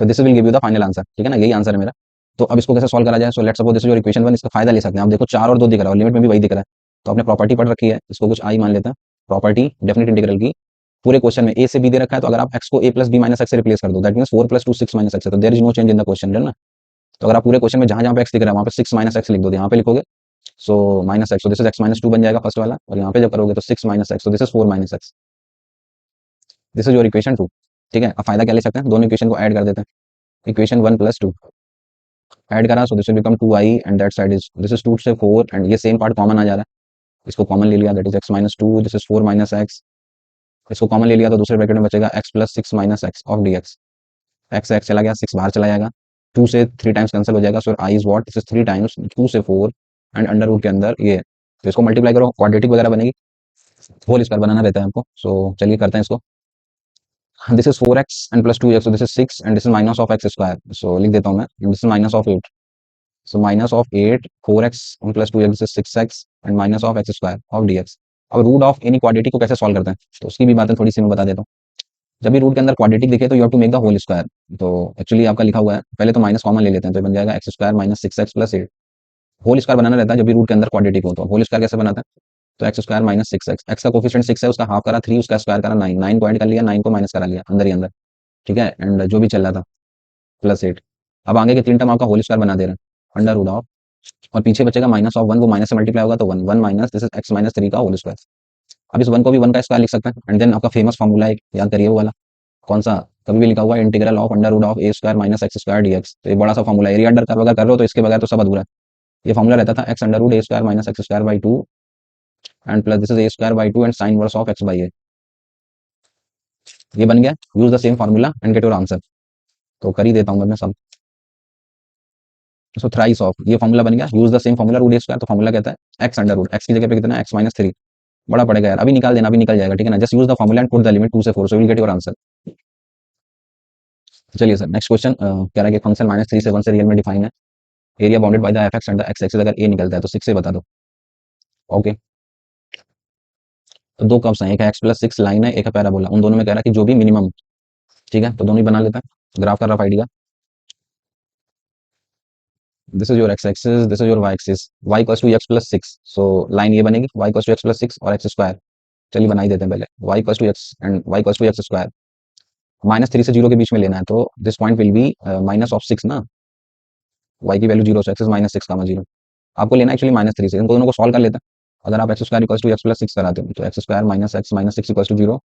So this will give you the final answer, ठीक है ना, यही आंसर है मेरा। तो अब इसको कैसे सॉल्व करा जाए, सो let's suppose this is your equation 1। इसका फायदा ले सकते हैं आप, देखो 4 और 2 दिख रहा है और लिमिट में भी वही दिख रहा है। तो आपने प्रॉपर्टी पढ़ रखी है, इसको कुछ आई मान लेते हैं, प्रॉपर्टी डेफिनेट इंटीग्रल की। पूरे क्वेश्चन में ए से बी दे रखा है, तो अगर आप एक्स को ए प्लस बी माइनस एक्स से रिप्लेस कर दो, दैट मीन्स 4 + 2 6 - x है, तो there is no change in the question है ना। तो अगर आप पूरे क्वेश्चन में जहां जहां पे एक्स दिख रहा है वहां पे 6 - x लिख दो, यहाँ पे लिखोगे सो माइनस एक्स, तो दिस इज x - 2 बन जाएगा फर्स्ट वाला, और यहाँ पे जब करोगे तो 6 - x, तो this is 4 - x, this is your equation 2। ठीक है, अब फायदा क्या ले सकते हैं, दोनों इक्वेशन को ऐड कर देते हैं, इक्वेशन 1 + 2 ऐड करा, so this will become 2i and that side is this is 2 से 4 एंड ये सेम पार्ट कॉमन आ जा रहा है, इसको कॉमन ले लिया, that is x - 2, this is 4 - x, इसको कॉमन ले लिया तो दूसरे ब्रैकेट में बचेगा x + 6 - x of dx, x से x चला गया, 6 बाहर चला जाएगा, 2 से 3 टाइम्स कैंसिल हो जाएगा, सो i is what, this is 3 times 2 से 4 एंड अंडर रूट के अंदर ये, तो इसको मल्टीप्लाई करो, क्वाड्रेटिक वगैरह बनेगी, होल स्क्वायर बनाना रहता है हमको, सो चलिए करते हैं इसको। This is 4x and plus 2x, so this is 6 and this is minus of x square, so लिख देता हूँ मैं, this is minus of 8, so minus of 8 4x and plus 2x, this is 6x and minus of x square of dx। अब root of any quadratic को कैसे solve करते हैं, तो उसकी भी बातें थोड़ी सी मैं बता देता हूँ। जब भी रूट के अंदर क्वाड्रेटिक दिखे तो you have to make the whole square, तो एक्चुअली आपका लिखा हुआ है, पहले तो माइनस कॉमन ले लेते हैं, तो बन जाएगा x square minus 6x plus 8, whole square बनाना रहता है जब भी रूट के अंदर क्वाड्रेटिक हो, तो होल स्क्वायर कैसे बनाता है, तो x square minus 6x, x का कोफिशिएंट 6 है, उसका हाफ करा 3, उसका स्क्वायर करा 9, 9 पॉइंट कर लिया, 9 को माइनस करा लिया अंदर ही अंदर, ठीक है, एंड जो भी चल रहा था प्लस 8, अब आगे के 3 टर्म आपका होल स्क्वायर बना दे रहे हैं अंडर रूट ऑफ, और पीछे बचेगा माइनस ऑफ 1, वो माइनस से मल्टीप्लाई होगा तो 1 1 माइनस दिस इज x - 3 का होल स्क्वायर। अब इस 1 को भी 1 का स्क्वायर लिख सकते हैं, एंड देन आपका फेमस फॉर्मूला एक याद करिए, वो वाला कौन सा, कभी भी लिखा हुआ है integral of under root of a square minus x square dx, तो ये बड़ा सा फॉर्मूला, एरिया अंडर कर्व अगर कर रहे हो तो इसके बगैर तो सब अधूरा है। ये फॉर्मूला रहता था x under root a square minus x square by 2 and plus this is a square by 2 and sine inverse of x by a, ये बन गया, use the same formula and get your answer, तो कर ही देता हूँ मैं सब, सो थ्राइस ऑफ ये फॉर्मूला बन गया, use the same formula root a square, तो फॉर्मूला कहता है x अंडर रूट, x की जगह पे कितना है x - 3, बड़ा पड़ेगा यार, अभी निकाल देना, अभी निकल जाएगा, ठीक है ना, just use the formula and put the limit 2 से 4, सो विल गेट योर आंसर। चलिए सर नेक्स्ट क्वेश्चन कह रहा है कि फंक्शन -3 से 1 से रियल में डिफाइन है, area bounded by the F x and the x axis, अगर ए निकलता है तो 6 से बता दो। ओके, तो दो कर्व्स हैं, एक है x + 6 लाइन है, एक है पैराबोला, उन दोनों में कह रहा है कि जो भी मिनिमम, ठीक है, तो दोनों ही बना लेते हैं, ग्राफ का rough idea, this is your x axis, this is your y axis, y = x + 6, so line ये बनेगी y = x + 6 और x स्क्वायर, चलिए बना ही देते हैं पहले, y = x and y = x square, -3 से 0 के बीच में लेना है, तो this point will be minus of 6 ना, y की वैल्यू 0 से x इज -6, 0, आपको लेना एक्चुअली -3 से, इन दोनों को सॉल्व कर लेते हैं, अगर आप x स्क्वायर = x + 6 कराते हो तो x square minus x minus 6 = 0,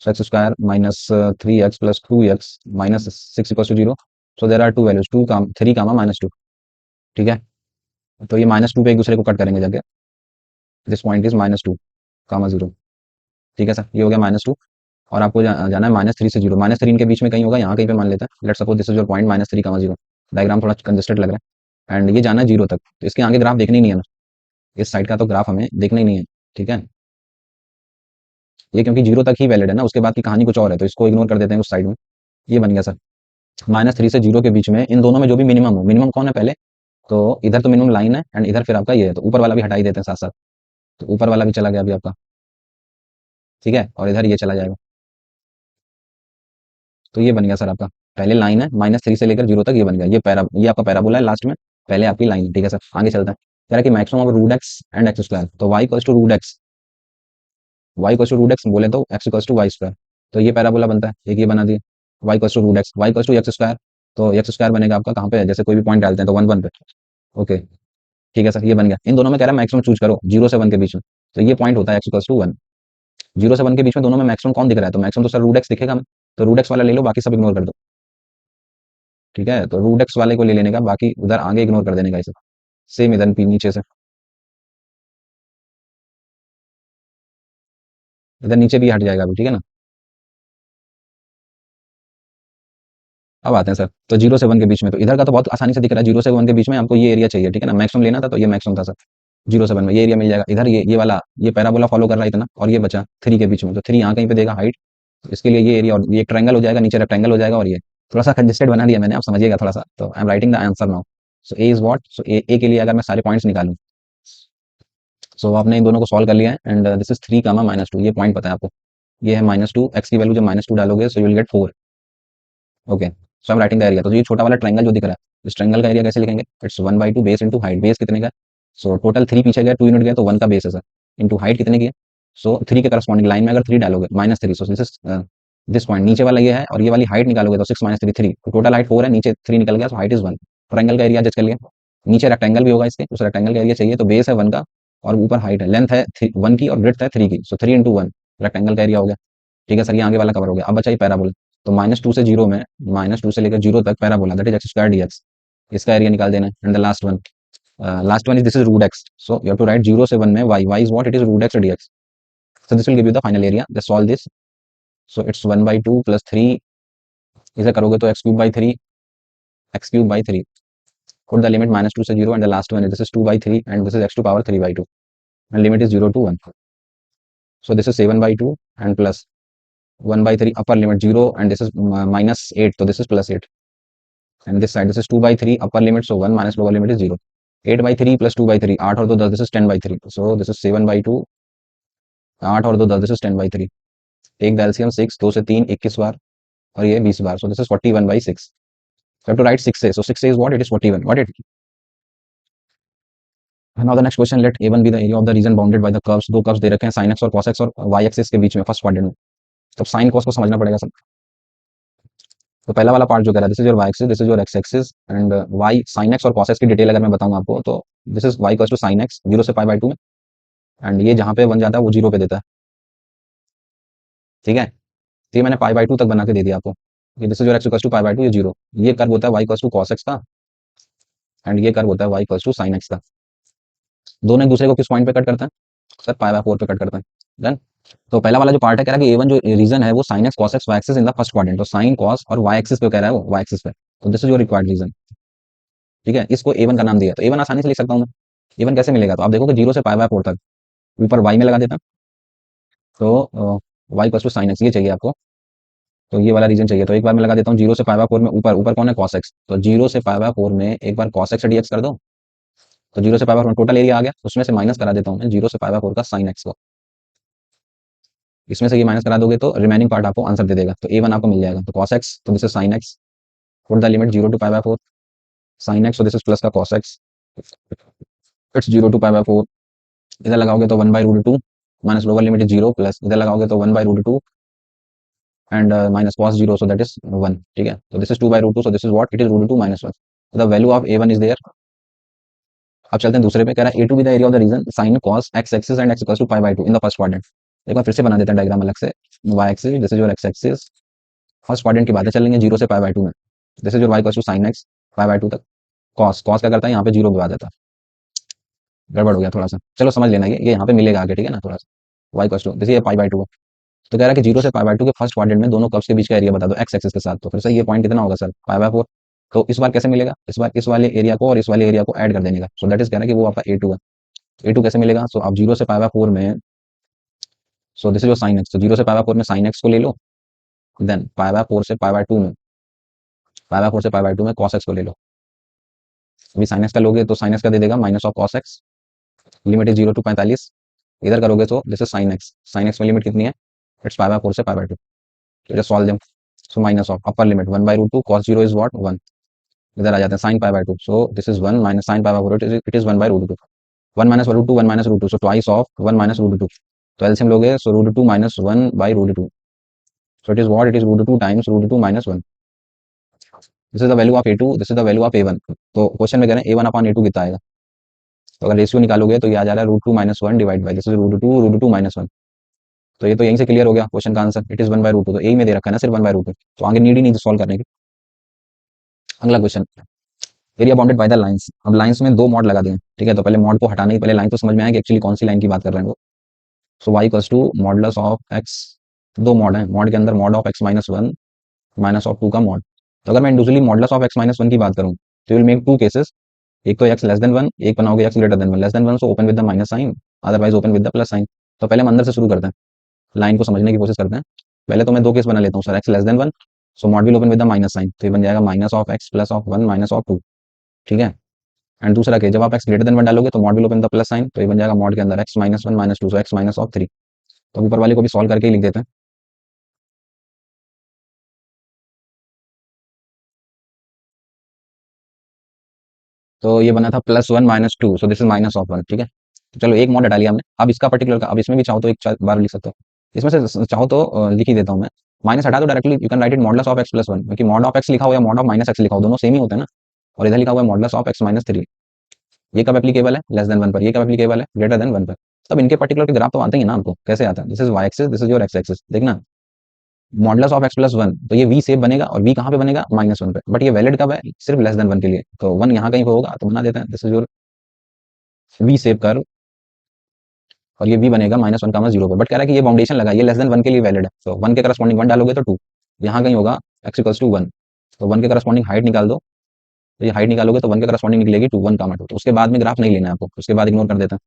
so x square -3x + 2x minus 6 = 0, so there are two values 2 3 -2, ठीक है, तो ये -2 पे एक दूसरे को कट करेंगे जाके, दिस पॉइंट इज -2, 0, ठीक है सर, ये हो गया -2, और आपको जाना है -3 से 0, -3 इनके बीच में कहीं होगा, यहाँ कहीं पे मान लेते हैं, let's suppose this is your point -3, 0, diagram थोड़ा कंजेस्टेड लग रहा है, एंड ये जाना है 0 तक, तो इसके आगे ग्राफ देखने ही नहीं है ना, इस साइड का तो ग्राफ हमें देखना ही नहीं है, ठीक है, ये क्योंकि 0 तक ही वैलिड है ना, उसके बाद की कहानी कुछ और है, तो इसको इग्नोर कर देते हैं उस साइड में, ये बन गया सर, -3 से 0 के बीच में इन दोनों में जो भी मिनिमम हो, मिनिमम कौन है पहले, तो इधर तो मिनिमम लाइन है एंड इधर फिर आपका ये है, तो ऊपर वाला भी हटा ही देते हैं साथ साथ, तो ऊपर वाला भी चला गया अभी आपका, ठीक है, और इधर ये चला जाएगा, तो ये बन गया सर आपका, पहले लाइन है -3 से लेकर 0 तक, ये बन गया, ये आपका पैराबोला है लास्ट में, पहले आपकी लाइन, ठीक है सर, आगे चलता है, कह रहा है कि maximum of root x and x square, तो y = √x, बोले तो x = y स्क्वायर, तो ये पैराबोला बनता है, एक ये बना दिए, y = √x, y = x square, तो x स्क्वायर बनेगा आपका कहाँ पे है, जैसे कोई भी पॉइंट डालते हैं तो 1 1 पे, ओके, ठीक है सर, ये बन गया, इन दोनों में कह रहा है मैक्सिमम चूज करो 0 से 1 के बीच में, तो ये पॉइंट होता है x = 1, 0 से 1 के बीच में दोनों में मैक्सिमम कौन दिख रहा है, तो मैक्सिमम तो सर √x दिखेगा हमें, तो √x वाला ले लो, बाकी सब इग्नोर कर दो, ठीक है, तो √x वाले को ले लेने का, बाकी उधर आगे इग्नोर कर देने का इसे, सेम इधर नीचे से, इधर नीचे भी हट जाएगा अभी, ठीक है ना, अब आते हैं सर, तो 0 से 1 के बीच में, तो इधर का तो बहुत आसानी से दिख रहा है, 0 से 1 के बीच में हमको ये एरिया चाहिए, ठीक है ना, मैक्सिमम लेना था तो ये मैक्सिमम था सर, 0 से 1 में ये एरिया मिल जाएगा, इधर ये वाला ये पैराबोला फॉलो कर रहा है इतना, और ये बचा 3 के बीच में, तो 3 यहाँ कहीं पे देगा हाइट, इसके लिए ये एरिया, और ये ट्रायंगल हो जाएगा, नीचे रेक्टेंगल हो जाएगा, और ये थोड़ा सा कंजेस्टेड बना दिया मैंने, आप समझिएगा थोड़ा सा, तो I am writing the answer now, so A is what, so A के लिए अगर मैं सारे पॉइंट्स निकालूं, सो आपने इन दोनों को सॉल्व कर लिया है, एंड दिस इज 3, -2, ये पॉइंट पता है आपको, ये है -2, एक्स की वैल्यू जब -2 डालोगे सो you will gate 4, okay, so I am writing the area, तो ये छोटा वाला ट्रायंगल जो दिख रहा है, इस ट्रायंगल का एरिया कैसे लिखेंगे, it's 1/2 base into height, base कितने का, सो टोटल 3 पीछे गया, 2 यूनिट गया, तो 1 का बेस है सर, इंटू हाइट कितने की है, सो 3 के करस्पॉन्डिंग लाइन में अगर 3 डालोगे -3, सो दिस इज दिस पॉइंट नीचे वाला ये है, और ये वाली हाइट निकालोगे तो 6 - 3 3, तो टोटल हाइट 4 है, नीचे 3 निकल गया, सो हाइट इज 1। ट्रायंगल का एरिया जज कर लिया। नीचे रेक्टेंगल भी होगा इसके, उस रेक्टेंगल का एरिया चाहिए, तो बेस है 1 का और ऊपर हाइट है, लेंथ है 1 की और ब्रेड्थ है 3 की, सो 3 × 1 रेक्टेंगल का एरिया हो गया। ठीक है सर, ये आगे वाला कवर हो गया। अब बचा ये पैराबोला, तो -2 से 0 में, -2 से लेकर 0 तक parabola, that is x² dx, इसका एरिया निकाल देना है। And the last one is this is root x, so you have to write 0 से 1 में y is what, it is root x dx, so this will give you the final area, just solve this, so it's 1/2 plus 3, इसे करोगे तो x³ by 3, put the limit -2 से 0 and the last one is this is 2/3 and this is x⁴ and limit is 0 to 1, so this is 7/2 and plus 1/3 upper limit 0 and this is -8, so this is +8, and this side this is 2/3 upper limit, so 1 minus lower limit is 0, 8/3 plus 2/3, 8 और 2 10, this is 10/3, so this is 7/2, 8 और 2 10, this is 10/3, take the LCM 6, 2 से 3 21 बार और ये 20 बार, so this is 41/6, so I have to write 6 so 6 is what, it is 41, what it. Now the next question, let A1 be the area of the region bounded by the curves, दो curves दे रखे हैं sin x और cos x और y axis के बीच में first quadrant में, तो sin cos को समझना पड़ेगा सब। तो पहला वाला पार्ट जो कह रहा है, this is your y axis, this is your x axis, and y sin x और cos x की डिटेल अगर मैं बताऊं आपको, तो this is y equals to sin x 0 से π/2 में, एंड ये जहां पे बन जाता है वो 0 पे देता है, ठीक है। तो ये मैंने π/2 तक बना के दे दिया आपको, this is your x equals to π/2, ये 0, ये कर्व होता है y equals to cos x का, एंड ये कर्व होता है y equals to sin x का। दोनों एक दूसरे को किस पॉइंट पे कट करते हैं सर, π/4 पे कट करते हैं। देन तो पहला वाला जो पार्ट है कह रहा है कि A1 जो रीजन है वो sin x cos x y axis in the first quadrant, तो sin cos और y एक्सिस पे कह रहा है वो, y एक्सिस पे, तो this is your required region, ठीक है। इसको A1 का नाम दिया, तो A1 आसानी से लिख सकता हूं मैं। A1 कैसे मिलेगा, तो आप देखो कि 0 से π/4 तक, ऊपर y में लगा देता, तो y equals to sin x, ये चाहिए आपको, तो ये वाला रीजन चाहिए, तो एक बार मैं लगा देता हूँ 0 से π/4 में, ऊपर ऊपर कौन है cos x, तो 0 से π/4 में एक बार cos x dx कर दो, तो 0 से π/4 टोटल एरिया आ गया, उसमें से माइनस करा देता हूँ मैं 0 से π/4 का sin x को, इसमें से ये माइनस करा दोगे तो रिमेनिंग पार्ट आपको आंसर दे देगा, तो A1 आपको मिल जाएगा, तो cos x, तो this is sin x, put the limit 0 to π/4 sin x, so this is plus का cos x, इट्स 0 to π/4, इधर लगाओगे तो 1/√2 minus lower limit is 0, plus इधर लगाओगे तो 1/√2 and minus cos 0, so that is 1, ठीक है। तो this is 2/√2, so this is what, it is √2 - 1, the value of A1 is there. अब चलते हैं दूसरे पे, कह रहा है A2 be the area of the region sin cos x axis and x equals to π/2 in the first quadrant. एक बार फिर से बना देते हैं डायग्राम अलग से, y axis, this is your x axis, first quadrant की बातें चल रही है 0 से π/2 में, this is your y equals to sin x π/2 तक, cos क्या करता है यहाँ पे 0 पे आ जाता है, गड़बड़ हो गया थोड़ा सा, चलो समझ लेना, ये यहाँ पे मिलेगा आगे, ठीक है ना, थोड़ा सा y इक्वल्स टू दिस, ये π/2 है, तो कह रहा है कि 0 से π/2 के फर्स्ट क्वाड्रेंट में दोनों कर्व्स के बीच का एरिया बता दो x एक्सिस के साथ, तो फिर से ये पॉइंट कितना होगा सर, π/4, तो इस बार कैसे मिलेगा, इस बार इस वाले एरिया को और इस वाले एरिया को ऐड कर देने का, सो दैट इज कह रहा है कि वो आपका A2 है। A2 कैसे मिलेगा, सो आप 0 से π/4 में, सो this is your sin x, तो 0 से π/4 में sin x को ले लो, देन π/4 से π/2 में, π/4 से π/2 में cos x को ले लो, अभी sin x का लोगे तो sin x का दे देगा minus of cos x, limit is 0 to 45, इधर करोगे तो दिस इज sin x में लिमिट कितनी है, इट्स π/4 से π/2, तो just solve them, so minus of upper limit 1/√2 cos 0 is what 1, इधर आ जाते हैं sin π/2, so this is 1 minus sin π/4, it is 1/√2, 1 minus √2 1 minus √2, so twice of 1 minus √2, तो एलसीएम लोगे, so √2 minus 1/√2, so it is what, it is √2 times √2 minus 1, this is the value of A2, this is the value of A1, तो question में कह रहे हैं A1 upon A2 कितना आएगा, तो अगर रेशियो निकालोगे तो ये आ जा रहा है √2 - 1 डिवाइड बाई दिस इज √2 - 1, तो ये तो यहीं से क्लियर हो गया क्वेश्चन का आंसर, इट इज 1/√2, तो ए में दे रखा है ना सिर्फ 1/√2, तो आगे नीड ही नहीं सॉल्व करने की। अगला question, area bounded by the lines, अब लाइंस में दो मॉड लगा दिए, ठीक है, तो पहले मॉड को हटाने ही पहले लाइन तो समझ में आया कि एक्चुअली कौन सी लाइन की बात कर रहे हैं वो, so y equals to modulus of x, दो मॉड है, मॉड के अंदर mod of x - 1 minus of 2 का मॉड, तो अगर मैं इंडिविजुअली मॉडुलस ऑफ x - 1 की बात करूं तो विल मेक टू केसेस, एक तो x लेस देन 1, एक बनाओगे x greater than 1, less than 1 so open with the minus sign, otherwise open with the plus sign, तो पहले हम अंदर से शुरू करते हैं, लाइन को समझने की कोशिश करते हैं। पहले तो मैं दो केस बना लेता हूँ sir, x less than 1, so mod will open with the minus sign, तो ये बन जाएगा minus of x plus of 1 minus of 2, ठीक है। एंड दूसरा केस, जब आप x ग्रेटर देन 1 डालोगे तो mod will open the plus sign, तो ये बन जाएगा मॉड के अंदर x - 1 - 2, so x minus of 3, तो ऊपर वाले को भी सॉल्व करके ही लिख देते हैं। तो ये बना था +1 - 2, सो दिस इज -1, ठीक है। चलो एक मॉड हटा लिया हमने, अब इसका पर्टिकुलर का, अब इसमें भी चाहो तो एक बार लिख सकते हो, इसमें से चाहो तो लिख ही देता हूँ मैं। माइनस हटा दो directly, you can write it modulus of x plus one, क्योंकि मॉड ऑफ एक्स लिखा हो या मॉड ऑफ माइनस एक्स लिखा हो दोनों सेम ही होते हैं ना। और इधर लिखा हुआ है modulus of x minus three, ये कब एप्लीकेबल है, लेस देन वन पर, ये कब एप्लीकेबल है, ग्रेटर देन वन पर। तब इनके पर्टिकुलर के ग्राफ तो आते ही ना आपको, कैसे आता है, this is y axis, this is your x axis, देखना modulus of x plus one, तो ये वी सेप बनेगा, और वी कहाँ पे बनेगा, माइनस वन पे, बट ये वैलिड कब है, सिर्फ लेस देन वन के लिए, तो वन यहाँ कहीं पे होगा तो बना देते हैं, this is your V shape curve, और ये वी बनेगा माइनस वन का जीरो पे, बट कह रहा है कि ये बाउंडेशन लगा, ये लेस देन वन के लिए वैलिड है, तो वन के करस्पॉन्डिंग वन डालोगे तो टू, यहाँ कहीं होगा एक्स इक्वल्स टू वन, तो वन के करस्पॉन्डिंग हाइट निकाल दो, तो ये हाइट निकालोगे तो वन के करस्पॉन्डिंग निकलेगी टू, वन कामा टू, तो उसके बाद में ग्राफ नहीं लेना है आपको, उसके बाद इग्नोर कर देते हैं।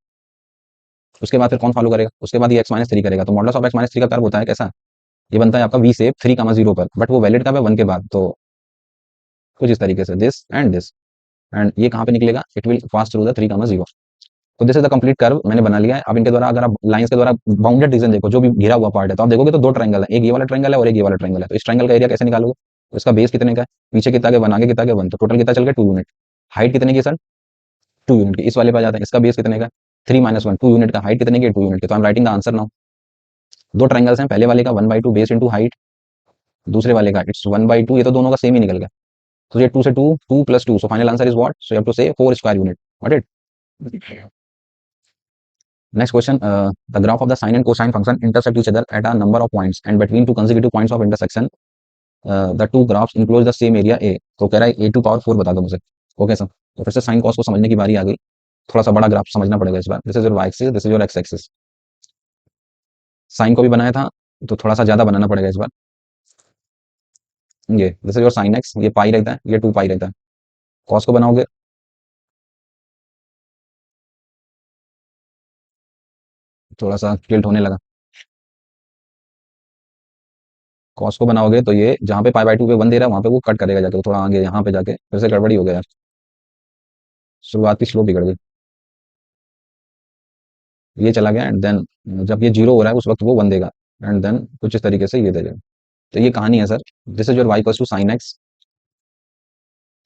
उसके बाद फिर कौन फॉलो करेगा, उसके बाद ये एक्स माइनस थ्री करेगा, तो modulus of x minus three का कर्व होता है कैसा, ये बनता है आपका V shape three comma zero पर, बट वो वैलिड कब है, वन के बाद, तो कुछ इस तरीके से दिस एंड दिस, एंड ये कहाँ पे निकलेगा, it will pass through the three comma zero. तो this is the complete curve मैंने बना लिया है। अब इनके द्वारा अगर आप लाइंस के द्वारा बाउंडेड रीजन देखो, जो भी घिरा हुआ पार्ट है, तो आप देखोगे तो दो ट्रायंगल है, एक ये वाला ट्रायंगल है और एक ये वाला ट्रायंगल है, तो इस ट्रायंगल का एरिया कैसे निकालोगे, तो इसका बेस कितने का है, पीछे कितना के वन, आगे कितना के वन, तो टोटल कितना चल गया टू यूनिट, हाइट कितने की सर, टू यूनिट की, इस वाले पे जाता है, इसका बेस कितने का, three minus one, two unit का, हाइट कितने की, टू यूनिट की, तो I am writing the answer now. दो ट्रायंगल्स हैं, पहले वाले का one by two base into height, दूसरे वाले का इट्स वन बाई टू, ये तो दोनों का सेम ही निकल गया, तो ये टू से two, two plus two, so final answer is what, so you have to say four square unit, what it. Next question, the graph of the sine and cosine function intersect each other at a number of points, and between two consecutive points of intersection, the two graphs enclose the same area A। तो कह रहा है a to power four बता दो मुझे, okay sir, तो फिर से साइन कॉस को समझने की बारी आ गई, थोड़ा सा बड़ा ग्राफ समझना पड़ेगा इस बार, this is your Y axis, this is your x axis, sine को भी बनाया था तो थोड़ा सा ज्यादा बनाना पड़ेगा इस बार, ये this is your sine x, ये पाई रहता है, ये टू पाई रहता है, कॉस को बनाओगे, थोड़ा सा टिल्ट होने लगा, कॉस को बनाओगे तो ये जहाँ पे पाई बाई टू पे वन दे रहा है वहां पे वो कट करेगा जाके, तो थोड़ा आगे यहाँ पे जाके फिर से गड़बड़ी हो गया यार, शुरुआती स्लो बिगड़ गई, ये चला गया, एंड देन जब ये जीरो हो रहा है उस वक्त वो वन देगा, एंड देन कुछ इस तरीके से ये देगा, तो ये कहानी है sir, this is your y equals to sine x,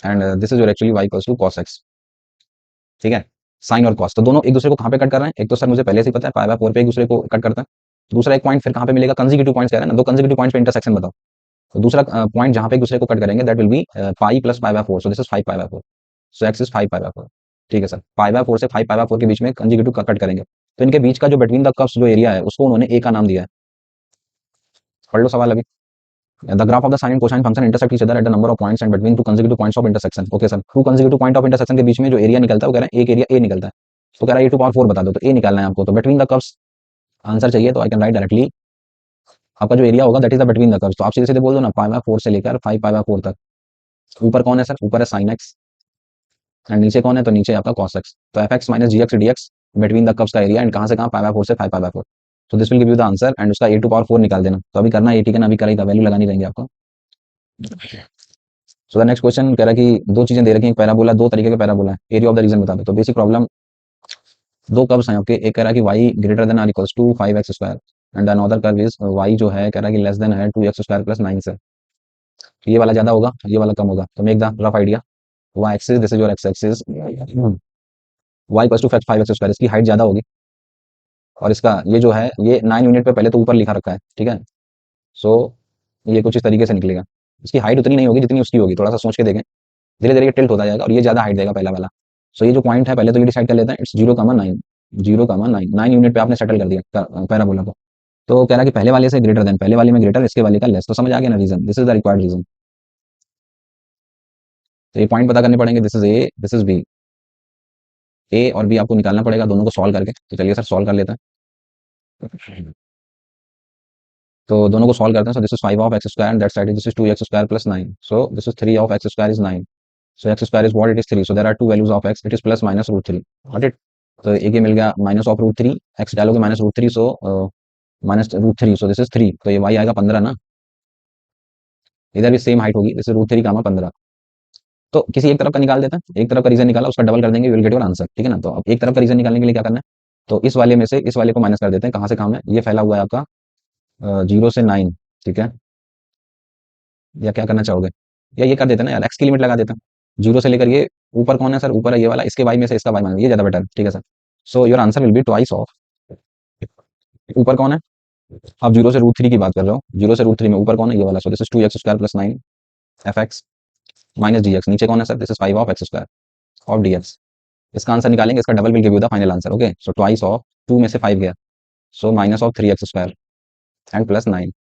and this is your actually y equals to cos x, ठीक है, साइन और कॉस तो दोनों एक दूसरे को कहाँ पे कट कर रहे हैं, एक तो सर मुझे पहले से ही पता है पाई बाय फोर पे एक दूसरे को कट करता है, दूसरा एक पॉइंट फिर कहाँ पे मिलेगा, कंसेक्यूटिव पॉइंट्स कह रहे हैं ना, दो कंसेक्यूटिव पॉइंट्स पे इंटरसेक्शन बताओ, तो दूसरा पॉइंट जहाँ पे एक दूसरे को कट करेंगे that will be pi plus pi by four, so this is five pi by four, so x is five pi by four, ठीक है सर, पाई बाय फोर से फाइव पाई बाय फोर के बीच में consecutive cut करेंगे, तो इनके बीच का जो बिटवीन द कर्व्स जो एरिया है उसको उन्होंने ए का नाम दिया है, पढ़ लो सवाल अभी। The graph of the sine and cosine function intersect each other at the number of points and between two consecutive points of intersection। Okay sir, two consecutive point of intersection के बीच में जो एरिया निकलता है वो कह रहे हैं एक एरिया ए निकलता है, तो कह रहा है ए टू पावर फोर बता दो, तो ए निकालना है आपको, तो बिटवीन द कर्व्स आंसर चाहिए, तो आई कैन राइट डायरेक्टली आपका जो एरिया होगा that is the between the curves, तो आप सीधे सीधे बोल दो ना पाई बाय फोर से लेकर फाइव पाई बाय फोर तक, ऊपर कौन है सर, ऊपर है साइन एक्स, एंड नीचे कौन है, तो नीचे आपका कॉस एक्स, तो f x minus g x D x between the curves का एरिया, एंड कहाँ से कहाँ पाई बाय फोर से फाइव पाई बाय फोर, तो this will give you the answer, and उसका ए टू पावर फोर निकाल देना, तो अभी करना है, ठीक है ना, अभी करेगा, वैल्यू लगानी रहेंगे आपको। सो द नेक्स्ट क्वेश्चन कह रहा है कि दो चीजें दे रखी हैं, पैराबोला, दो तरीके के पैराबोला है, एरिया ऑफ द रीजन बता दो, तो बेसिक प्रॉब्लम, दो कर्व्स हैं, ओके, एक कह रहा है कि y greater than or equals to five x square, and another curve is y जो है कह रहा है कि लेस देन है two x square plus nine से, ये वाला ज्यादा होगा ये वाला कम होगा, तो make the rough idea, y axis this is your x axis, y equals to five x square, इसकी हाइट ज्यादा होगी, और इसका ये जो है ये नाइन यूनिट पे पहले तो ऊपर लिखा रखा है, ठीक है, सो ये कुछ इस तरीके से निकलेगा, इसकी हाइट उतनी नहीं होगी जितनी उसकी होगी, थोड़ा सा सोच के देखें, धीरे धीरे टिल्ट होता जाएगा, और ये ज्यादा हाइट देगा पहला वाला, सो ये जो पॉइंट है पहले तो ये डिसाइड कर लेते हैं, it's zero comma nine, zero comma nine, nine unit पे आपने सेटल कर दिया पैराबोला को, तो कह रहा है कि पहले वाले से ग्रेटर देन, पहले वाले में ग्रेटर इसके वाले का लेस, तो समझ आ गया ना region, this is the required region, तो ये पॉइंट पता करने पड़ेंगे, this is A this is B, A और बी आपको निकालना पड़ेगा दोनों को सॉल्व करके, तो चलिए सर सॉल्व कर लेते हैं, तो दोनों को सॉल्व करते हैं, so this is five of x square, that side this is two x square plus nine, so this is three of x square is nine, so x square is what it is three, so there are two values of x, it is plus minus root three, got it, तो एक ये मिल गया minus of root three, x डालोगे minus root three, so minus root three, so this is three, तो ये y आएगा पंद्रह ना, इधर भी सेम हाइट होगी, this is root three comma पंद्रह, तो किसी एक तरफ का निकाल देते हैं, एक तरफ का रीजन निकाला उसका डबल कर देंगे, विल गेट योर आंसर, ठीक है ना, तो अब एक तरफ का रीजन निकालने के लिए क्या करना है, तो इस वाले में से इस वाले को माइनस कर देते हैं, कहाँ से कहाँ है, ये फैला हुआ है आपका जीरो से नाइन, ठीक है, या क्या करना चाहोगे, या ये कर देते हैं ना यार, एक्स की लिमिट लगा देते हैं, जीरो से लेकर ये ऊपर कौन है सर, ऊपर है ये वाला, इसके वाई में से इसका वाई माइनस, ये ज्यादा बेटर, ठीक है sir, so your answer will be twice of, ऊपर कौन है, आप जीरो से रूट थ्री की बात कर रहे हो, जीरो से रूट थ्री में ऊपर कौन है, ये वाला, so this is two x square plus nine f x minus d x, नीचे कौन है sir, this is five of x square of d x. इसका आंसर निकालेंगे, इसका double will give you the final answer, okay. So twice of, two में से five गया, so minus of three x square and plus nine,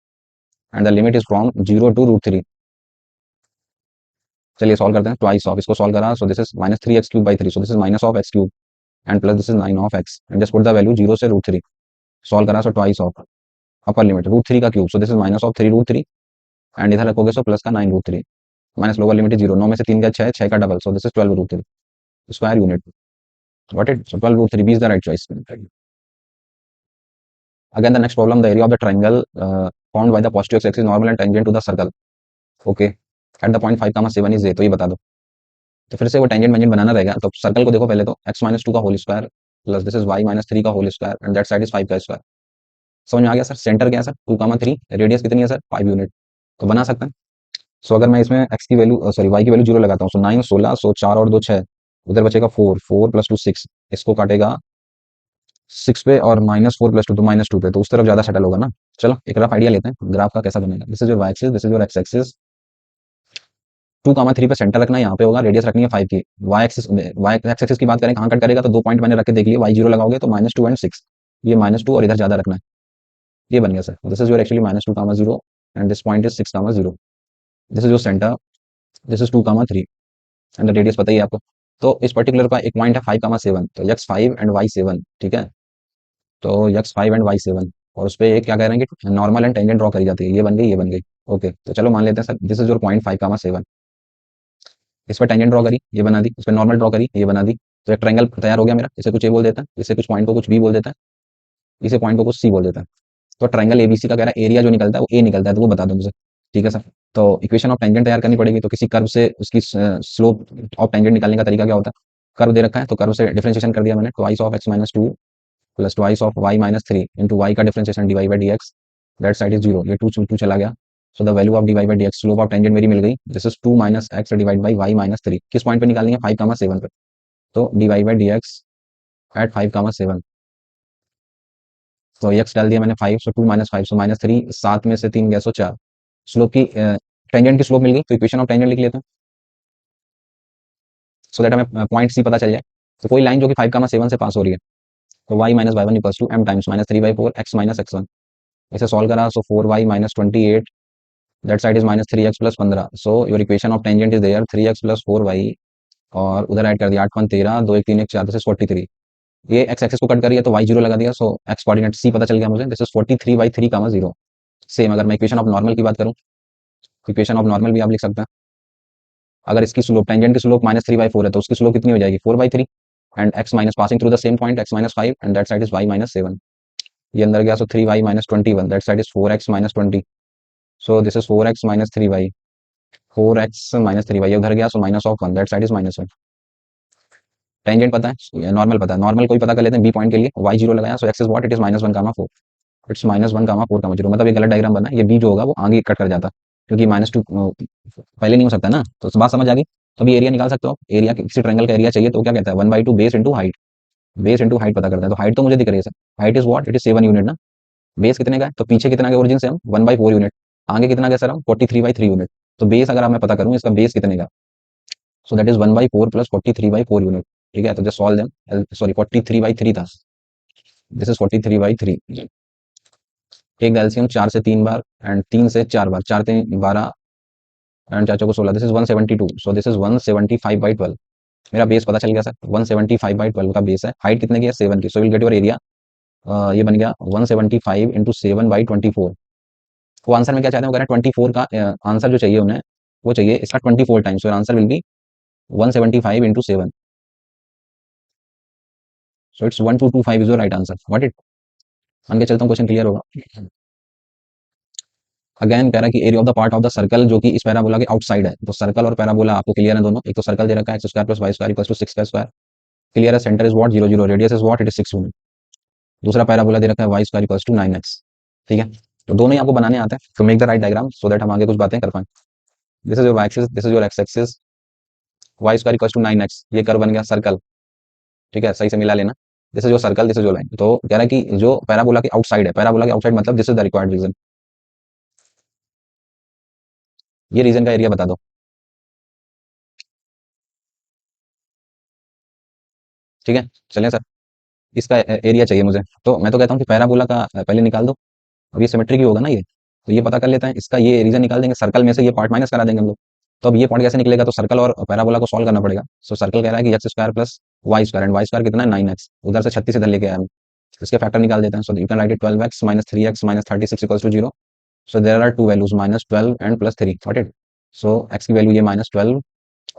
and the limit is from zero to root three. चलिए solve करते हैं, twice of, इसको solve करा, so this is minus three x cube by three, so this is minus of x cube and plus this is nine of x, and just put the value zero से root three, solve करा, so twice of upper limit root three का cube, so this is minus of three root three, and इधर रखोगे so plus का nine root three, minus lower limit zero, नौ में से तीन का छः, छः का डबल, so this is twelve root three square unit, what it, so twelve root three b is the right choice. Again, the next problem, the area of the triangle formed by the positive x axis normal and tangent to the circle. Okay. At the point 5, 7 is a, तो ये बता दो। तो फिर से वो tangent वेंजेंट बनाना रहेगा। तो सर्कल को देखो पहले तो x माइनस टू का whole square plus this is y minus three का whole square and that side is 5 का स्क्वायर। समझ में आ गया सर? सेंटर क्या है सर? 2, 3, रेडियस कितनी है सर? 5 यूनिट। तो बना सकते हैं। सो अगर मैं इसमें x की वैल्यू सॉरी y की वैल्यू जीरो लगाता हूँ, सो 9 16, सो 4 और 2 6, उधर बचेगा 4, 4 प्लस 2 6, इसको काटेगा 6 पे और माइनस 4 प्लस 2 तो माइनस 2 पे, तो उस तरफ ज्यादा सेटल होगा ना। चलो एक रफ आइडिया लेते हैं ग्राफ का कैसा बनेगा। This is your Y axis, this is your x axis, 2, 3 पे सेंटर रखना है, यहाँ पे होगा, रेडियस रखनी है 5 की। Y axis, Y X axis की बात करें कहाँ कट करेगा, तो 2 पॉइंट मैंने रख के देख लिया, वाई जीरो लगाओगे तो माइनस टू एंड सिक्स, ये माइनस टू और इधर ज्यादा रखना है, ये बन गया sir. This is your actually minus two comma zero and this point is 6, 0, this is your centre, this is 2, 3 and the radius पता ही है आपको। तो इस पर्टिकुलर का एक पॉइंट है 5, 7, तो एक्स 5 एंड वाई 7, ठीक है। तो एक्स 5 एंड वाई 7, और उस पर एक क्या कह रहे हैं कि नॉर्मल एंड टेंजेंट ड्रॉ करी जाती है, ये बन गई, ये बन गई। ओके, तो चलो मान लेते हैं sir this is your point 5, 7, इस पर टेंजेंट ड्रॉ करी, ये बना दी, इस पर नॉर्मल ड्रॉ करी, ये बना दी, तो एक ट्रायंगल तैयार हो गया मेरा। इसे कुछ ए बोल देता है, इसे कुछ पॉइंट को कुछ बी बोल देता है, इसे पॉइंट को कुछ सी बोल देता है। तो ट्रायंगल एबीसी का कह रहा है एरिया जो निकलता है वो ए निकलता है, तो वो बता दो मुझे, ठीक है सर। तो इक्वेशन ऑफ टेंजेंट तैयार करनी पड़ेगी। तो किसी कर्व से उसकी स्लोप ऑफ टेंजेंट निकालने का तरीका क्या होता है, कर्व दे रखा है तो कर्व से डिफरेंशिएशन कर दिया मैंने, twice of x minus two plus twice of y minus three into y का differentiation d y by d x, that side is zero, ये टू टू चला गया। So the value of d y by d x, slope of tangent मेरी मिल गई, this is two minus x divide by y minus three. किस point पे निकालनी है? 5, 7 पे। तो d y by d x eight 5, 7, तो एक्स डाल दिया मैंने 5, सो 2 - 5, सो माइनस थ्री, 7 में से 3 गया, सो 4। स्लोप की टेंजेंट की स्लोप मिल गई, तो इक्वेशन ऑफ टेंजेंट लिख लेते हैं सो दैट हमें पॉइंट सी पता चल जाए। तो कोई लाइन जो कि 5, 7 से पास हो रही है, तो y minus Y one equals to M times minus three by four x minus X one. इसे सॉल्व करा, so 4y minus 28, that side is minus three X plus 15। So your equation of tangent is there 3x plus 4y, और उधर add कर दिया 8, 5, 13, 2, 1, 3, 1, 4, this is 43। ये x axis को cut करिए तो वाई जीरो लगा दिया, सो एक्स कोऑर्डिनेट सी पता चल गया मुझे, दिस इज 43/3, 0। सेम अगर मैं इक्वेशन ऑफ नॉर्मल की बात करूँ, इक्वेशन ऑफ नॉर्मल भी आप लिख सकते हैं। अगर इसकी स्लोप टेंजेंट की स्लोप -3/4 है, तो उसकी स्लोप कितनी हो जाएगी? 4/3, and x minus passing through the same point x minus 5 and that side is y minus 7। ये अंदर गया, सो 3y minus 21, that side is 4x minus 20। So this is 4x minus 3y, 4x minus 3y, ये उधर गया, so minus of 1, that side is minus 1। Tangent पता है, normal पता है, नॉर्मल कोई पता कर लेते हैं बी पॉइंट के लिए, y जीरो लगाया, सो x is what, it is -1, 4, it's -1, 4, 0। मतलब ये गलत डायग्राम बना, ये बी जो होगा वो आगे कट कर जाता, क्योंकि -2 पहले नहीं हो सकता ना। तो बात समझ आ गई। तो अभी एरिया निकाल सकते हो, एरिया किसी ट्रायंगल का एरिया चाहिए तो क्या कहता है, 1/2 base into height, base into height पता करता है। तो हाइट तो मुझे दिख रही है sir, height is what, it is 7 unit ना। बेस कितने का है, तो पीछे कितना के ओरिजिन से हम 1/4 यूनिट, आगे कितना का सर हम 43/3 यूनिट। तो बेस अगर आप मैं पता करूँ इसका बेस कितने का, सो दैट इज 1/4 प्लस 43/4 यूनिट, ठीक है। तो जस्ट सॉल्व देम, सॉरी 43/3 था, दिस इज 43/3। एक एलसीएम 4 से 3 बार एंड 3 से 4 बार, 4 3 12 एंड चाचा को 16, this is 172, so this is 175/12। मेरा बेस पता चल गया सर, 175/12 का बेस है, हाइट कितने की है 7 की, सो विल गेट योर एरिया, ये बन गया 175 इंटू 7/24। वो आंसर में क्या चाहते हैं, वो कह रहे हैं 24 का आंसर जो चाहिए उन्हें, वो चाहिए इसका 24 times, your answer will B 175 into 7, so it's 1225 is your right answer, what it. मान के चलता हूँ क्वेश्चन क्लियर होगा। अगेन कह रहा है कि area of the part of the circle जो कि इस पैराबोला के आउटसाइड है। तो सर्कल और पैराबोला आपको क्लियर है दोनों, एक तो सर्कल दे रखा है X square plus Y square equals to 6 का स्क्वायर, क्लियर है। Centre is what 0, 0, radius is what, it is 6 unit. दूसरा पैराबोला दे रखा है y square equals to 9x, ठीक है। तो दोनों ही आपको बनाने आते हैं, तो make the right diagram so that हम आगे कुछ बातें कर पाएं। This is your Y axis, this is your x axis, Y square equals to 9x, ये कर्व बन गया सर्कल, ठीक है, सही से मिला लेना। This is your circle, this is your line. तो कह रहा है कि जो पैराबोला के आउटसाइड है, पैराबोला के आउटसाइड मतलब this is the required region. ये रीजन का एरिया बता दो। ठीक है, चलें सर, इसका एरिया चाहिए मुझे। तो मैं तो कहता हूँ कि पैराबोला का पहले निकाल दो। अब ये सिमेट्रिक ही होगा ना ये, तो ये पता कर लेते हैं, इसका ये रीजन निकाल देंगे, सर्कल में से ये पार्ट माइनस करा देंगे हम लोग। तो अब ये पॉइंट कैसे निकलेगा, तो सर्कल और पैराबोला को सॉल्व करना पड़ेगा। सो सर्कल कह रहा है कि X square plus Y square, and Y square कितना है 9x, उधर से 36 इधर लेके आया हम। इसके फैक्टर निकाल देते हैं। So you can write it 12x minus 3x minus 36 equals to 0। So there are two values minus 12 and plus 3, got it. So X की वैल्यू ये माइनस 12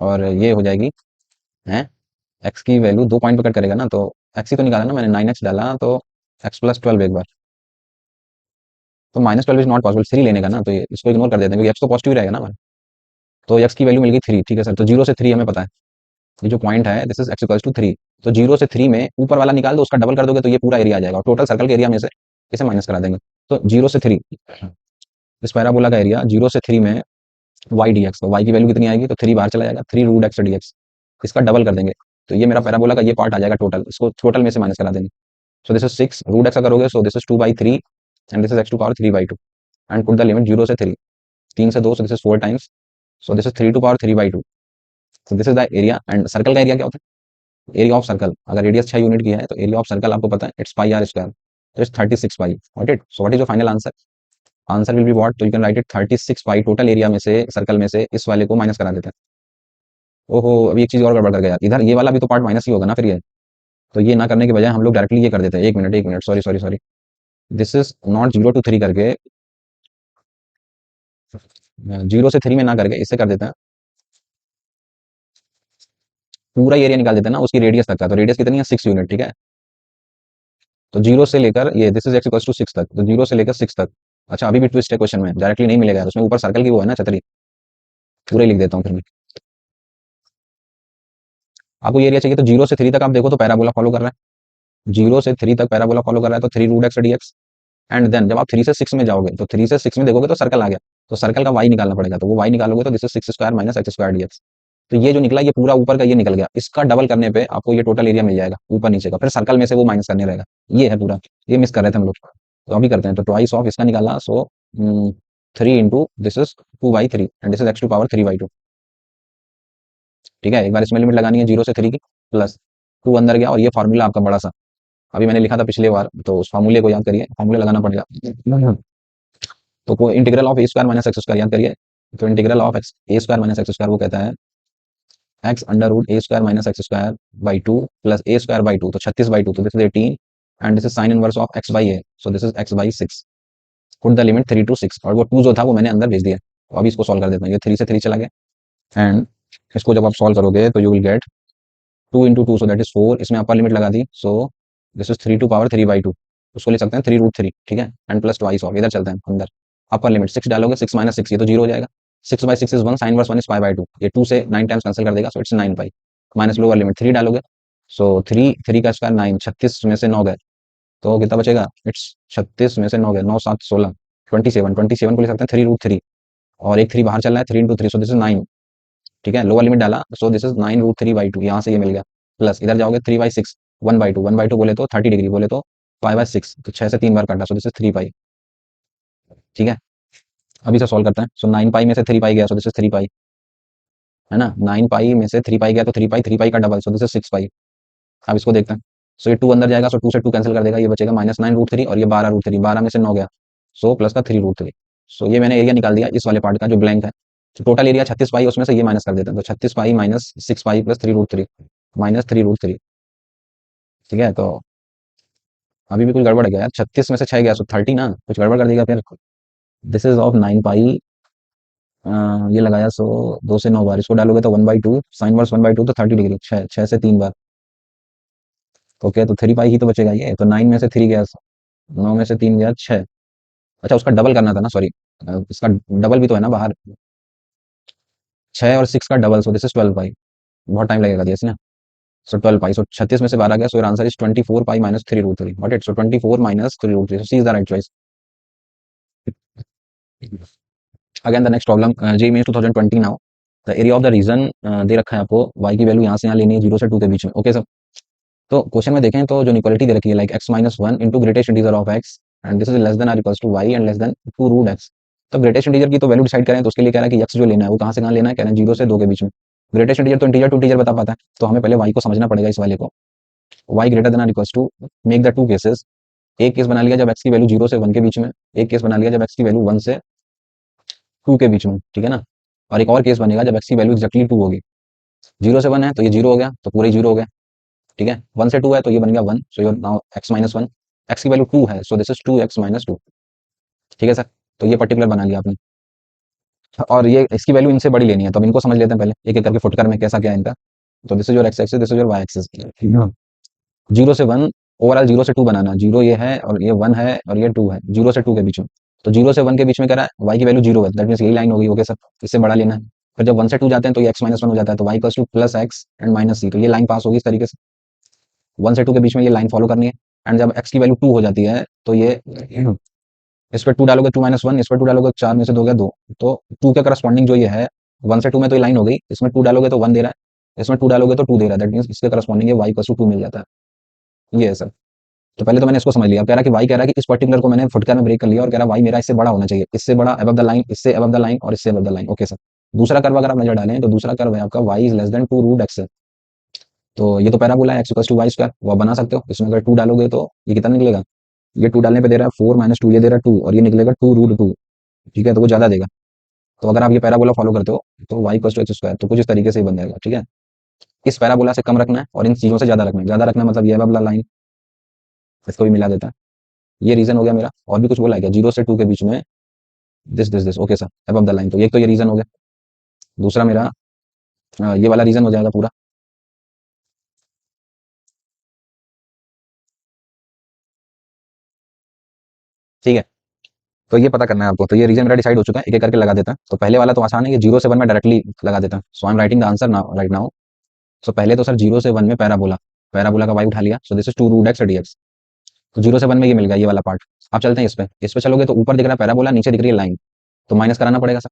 और ये हो जाएगी है, एक्स की वैल्यू 2 पॉइंट पर कट करेगा ना, तो एक्स ही तो निकाला ना मैंने, 9x डाला तो एक्स प्लस 12 एक बार। तो माइनस 12 इज नॉट पॉसिबल, 3 लेने का ना, तो इसको इग्नोर कर देते हैं क्योंकि एक्स तो पॉजिटिव ही रहेगा ना हमारा। तो एक्स की वैल्यू मिल गई 3, ठीक है सर। तो 0 से 3 हमें पता है, ये जो पॉइंट है this is x equals to 3। तो 0 से 3 में ऊपर वाला निकाल दो, उसका डबल कर दोगे तो ये पूरा एरिया आ जाएगा, और टोटल सर्कल के एरिया में से इसे माइनस करा देंगे। तो 0 से 3, इस पैराबोला का एरिया 0 से 3 में वाई डी एक्स, तो वाई की वैल्यू कितनी आएगी, तो 3 बाहर चला जाएगा, 3 रूट एक्स डी एक्स, इसका डबल कर देंगे। तो ये मेरा पैराबोला का ये पार्ट आ जाएगा टोटल, इसको टोटल में से माइनस करा देंगे। So this is 6 root x करोगे, so this is 2/3 and this is x to power 3/2 and put the limit 0 से 3, 3 से 2, so this is 4 times, so this is 3 to power 3/2। So this is the area. And circle का area क्या होता है, area of circle, अगर radius 6 unit की है तो एरिया ऑफ सर्कल आपको पता है इट्स पाई आर स्क्वायर, तो it's 36 pi, what it. So what is your final answer, answer will be what, तो you can write it 36 pi, total area में से सर्कल में से इस वाले को माइनस करा देते हैं। ओहो, अभी एक चीज और गड़बड़ कर गया यार, इधर ये वाला भी तो पार्ट माइनस ही होगा ना फिर ये। तो ये ना करने के बजाय हम लोग डायरेक्टली ये कर देते हैं, एक minute, sorry sorry sorry, this is not 0 to 3 करके, 0 से 3 में ना करके इससे कर देते हैं, पूरा एरिया निकाल देते हैं ना उसकी रेडियस तक का। तो रेडियस कितनी है 6 यूनिट, ठीक है। तो 0 से लेकर ये this is x equals to 6 तक, तो 0 से लेकर 6 तक। अच्छा अभी भी ट्विस्ट है क्वेश्चन में, डायरेक्टली नहीं मिलेगा यार, उसमें ऊपर सर्कल की वो है ना छतरी, पूरे लिख देता हूँ फिर मैं। आपको ये एरिया चाहिए तो 0 से 3 तक आप देखो तो पैराबोला फॉलो कर रहा है, 0 से 3 तक पैराबोला फॉलो कर रहा है, तो 3 root X D X. And then जब आप 3 से 6 में जाओगे, तो 3 से 6 में देखोगे तो सर्कल आ गया, तो सर्कल का वाई निकालना पड़ेगा, तो वो वाई निकालोगे तो this is 6 square minus x square D x. तो ये जो निकला ये पूरा ऊपर का ये निकल गया, इसका डबल करने पे आपको ये टोटल एरिया मिल जाएगा ऊपर नीचे का, फिर सर्कल में से वो माइनस करने रहेगा। ये है पूरा, ये मिस कर रहे थे हम लोग। तो अभी करते हैं, तो ट्वाइस ऑफ इसका निकाला, so 3 into this is 2/3 and this is x to power 3/2। ठीक है, एक बार इसमें लिमिट लगानी है 0 से 3 की, प्लस 2 अंदर गया, और ये फार्मूला आपका बड़ा सा अभी मैंने लिखा था पिछले बार, तो उस फार्मूले को याद करिए, फार्मूले लगाना पड़ेगा। तो को integral of A square minus x square याद करिए। तो integral of X A square minus x square वो कहता है X under root A square minus x square by 2 plus A square by 2, तो 36/2, तो this is 18 and this is sine inverse of X by A, so this is x/6। Put the limit 3 to 6, और वो 2 जो था वो मैंने अंदर भेज दिया। तो अभी इसको सॉल्व कर देता हूँ, ये 3 से 3 चला गया, एंड इसको जब आप सॉल्व करोगे तो you will get 2 into 2, so that is 4, इसमें अपर लिमिट लगा दी, so this is 3 to power 3/2, उसको लिख सकते हैं 3√3, ठीक है, एंड प्लस ट्वाइस ऑफ, इधर चलते हैं अंदर, अपर लिमिट 6 डालोगे, 6 माइनस 6 ये तो 0 हो जाएगा, 6/6 इज 1, साइन वर्स 1 इज पाई/2, ये 2 से 9 टाइम्स कैंसिल कर देगा, so it's 9 pi, minus lower limit 3 डालोगे, सो 3 का स्क्वायर 9, 36 में से 9 गए, तो कितना बचेगा, इट्स 36 में से 9 गए, 9 7 16, 27 को लिख सकते हैं 3√3, और एक 3 बाहर चल रहा है, 3 into 3, सो दिस इज 9, ठीक है, लोअर लिमिट डाला, सो दिस इज 9√3/2, यहाँ से ये मिल गया, प्लस इधर जाओगे 3/6, 1/2 बोले तो 30 डिग्री, बोले तो 5/6, तो 6 से 3 बार काटा, सो दिस इज 3 पाई, ठीक है। अभी से सॉल्व करते हैं, सो 9 पाई में से 3 पाई गया, सो दिस इज 3 पाई, है ना, 9 पाई में से 3 पाई गया तो 3 पाई का डबल, सो दिस इज 6 पाई। अब इसको देखते हैं, सो ये 2 अंदर जाएगा, सो 2 से 2 कैंसिल कर देगा, ये बचेगा -9√3, और ये 12√3, 12 में से 9 गया, सो प्लस का 3√3। सो ये मैंने एरिया निकाल दिया इस वाले पार्ट का जो ब्लैंक है। तो टोटल एरिया 36 पाई, उसमें से ये माइनस कर देते हैं, तो 36 pi minus 6 pi plus 3√3 minus 3√3, ठीक है। तो अभी भी कुछ गड़बड़ है क्या यार, 36 में से 6 गया, सो 30 ना, कुछ गड़बड़ कर देगा फिर। दिस इज ऑफ 9 पाई, ये लगाया, सो 2 से 9 बार इसको डालोगे तो 1/2, साइन वर्स 1/2, तो 30 डिग्री, 6 से 3 बार, ओके, तो 3 पाई ही तो बचेगा ये, तो 9 में से 3 गया, 9 में से 3 गया 6। अच्छा उसका डबल करना था ना, सॉरी, इसका डबल भी तो है ना बाहर, 6 और 6 का डबल, सो दिस इज 12 पाई, बहुत टाइम लगेगा दिया इसने। सो 12 पाई, सो 36 में से 12 गया, so your answer is 24 pi minus 3√3, what it, so 24 minus 3√3, so C is the right choice. Again the next problem, JEE Mains 2020 now, the area of the region दे रखा है आपको, y की वैल्यू यहाँ से यहाँ लेनी है 0 से 2 के बीच में, ओके सर। तो क्वेश्चन में देखें तो जो इक्वालिटी दे रखी है like x minus one into greatest integer of x and this is less than or equals to y and less than two root x। तो ग्रेटेस्ट इंटीजर की तो वैल्यू डिसाइड करें तो उसके लिए कह रहा है कि x जो लेना है वो कहाँ से कहाँ लेना है, कह रहे हैं 0 से 2 के बीच में। ग्रेटेस्ट इंटीजर तो इंटीजर टू इंटीजर बता पाता है, तो हमें पहले y को समझना पड़ेगा इस वाले को। y greater than or equals to make the two cases. एक केस बना लिया जब x की वैल्यू 0 से 1 के बीच में, एक केस बना लिया जब x की वैल्यू 1 से 2 के बीच में, ठीक है ना। और एक और केस बनेगा जब x की वैल्यू एक्जैक्टली 2 होगी। 0 से 1 है तो ये 0 हो गया, तो पूरे 0 हो गया, ठीक है। 1 से 2 है तो ये बन गया 1, so your now x minus 1। x की वैल्यू 2 है so this is 2x minus 2, ठीक है सर। तो ये पर्टिकुलर बना लिया आपने, और ये इसकी वैल्यू इनसे बड़ी लेनी है, तो अब इनको समझ लेते हैं पहले एक एक करके फुटकर में कैसा क्या है इनका। तो this is your x axis, this is your Y axis. 0 से 1, ओवरऑल 0 से 2 बनाना, 0 ये है और ये 1 है और ये 2 है, 0 से 2 के बीच में। तो 0 से 1 के बीच में कह रहा है y की वैल्यू 0 है, दैट मीन्स यही लाइन होगी, ओके सर। इससे बड़ा लेना है। फिर जब 1 से 2 जाते हैं तो ये x माइनस 1 हो जाता है, तो y equals to plus x and minus C, तो ये लाइन पास होगी इस तरीके से। 1 से 2 के बीच में ये लाइन फॉलो करनी है। एंड जब x की वैल्यू 2 हो जाती है तो ये इस पे 2 डालोगे 2 माइनस 1, इस पे 2 डालोगे 4 में से 2 गया 2, तो 2 के करस्पॉन्डिंग जो ये है 1 से 2 में तो ये लाइन हो गई, इसमें 2 डालोगे तो 1 दे रहा है, इसमें 2 डालोगे तो 2 दे रहा है, दैट मीन्स इसके करस्पॉन्डिंग ये y इक्वल्स टू 2 मिल जाता है। ये है सर। तो पहले तो मैंने इसको समझ लिया, अब कह रहा है कि y कह रहा है कि इस पर्टिकुलर को मैंने फुटकर में ब्रेक कर लिया और कह रहा है y मेरा इससे बड़ा होना चाहिए, इससे बड़ा अबव द लाइन, इससे अबव द लाइन और इससे above the line, okay sir. दूसरा कर्व अगर आप नजर डालें तो दूसरा कर्व है आपका y is less than 2 root x। तो ये तो पैराबोला है x equals to Y square, वो आप बना सकते हो। इसमें अगर 2 डालोगे तो ये कितना निकलेगा, ये 2 डालने पे दे रहा है 4 माइनस 2, ये दे रहा है 2 और ये निकलेगा 2 रूट 2, ठीक है। तो वो ज्यादा देगा। तो अगर आप ये पैराबोला फॉलो करते हो तो y equals to x square, तो कुछ इस तरीके से ही बन जाएगा, ठीक है। इस पैराबोला से कम रखना है और इन चीजों से ज्यादा रखना है, ज्यादा रखना है मतलब ये वाला लाइन, इसको भी मिला देता है। ये रीजन हो गया मेरा। और भी कुछ बोला है क्या, 0 से 2 के बीच में this okay sir, above the line, तो ये तो ये रीजन हो गया। दूसरा मेरा ये वाला रीजन हो जाएगा पूरा, ठीक है। तो ये पता करना है आपको, तो ये रीजन मेरा डिसाइड हो चुका है, एक एक करके लगा देता है। तो पहले वाला तो आसान है, ये 0 से 1 में डायरेक्टली लगा देता है, so I am writing the answer now right now. So पहले तो सर 0 से 1 में पैराबोला, पैराबोला का वाई उठा लिया, so this is 2 root X D x. तो 0 से 1 में ये मिल गया ये वाला पार्ट। अब चलते हैं इस पे चलोगे तो ऊपर दिख रहा है पैराबोला, नीचे दिख रही है लाइन, तो माइनस कराना पड़ेगा सर।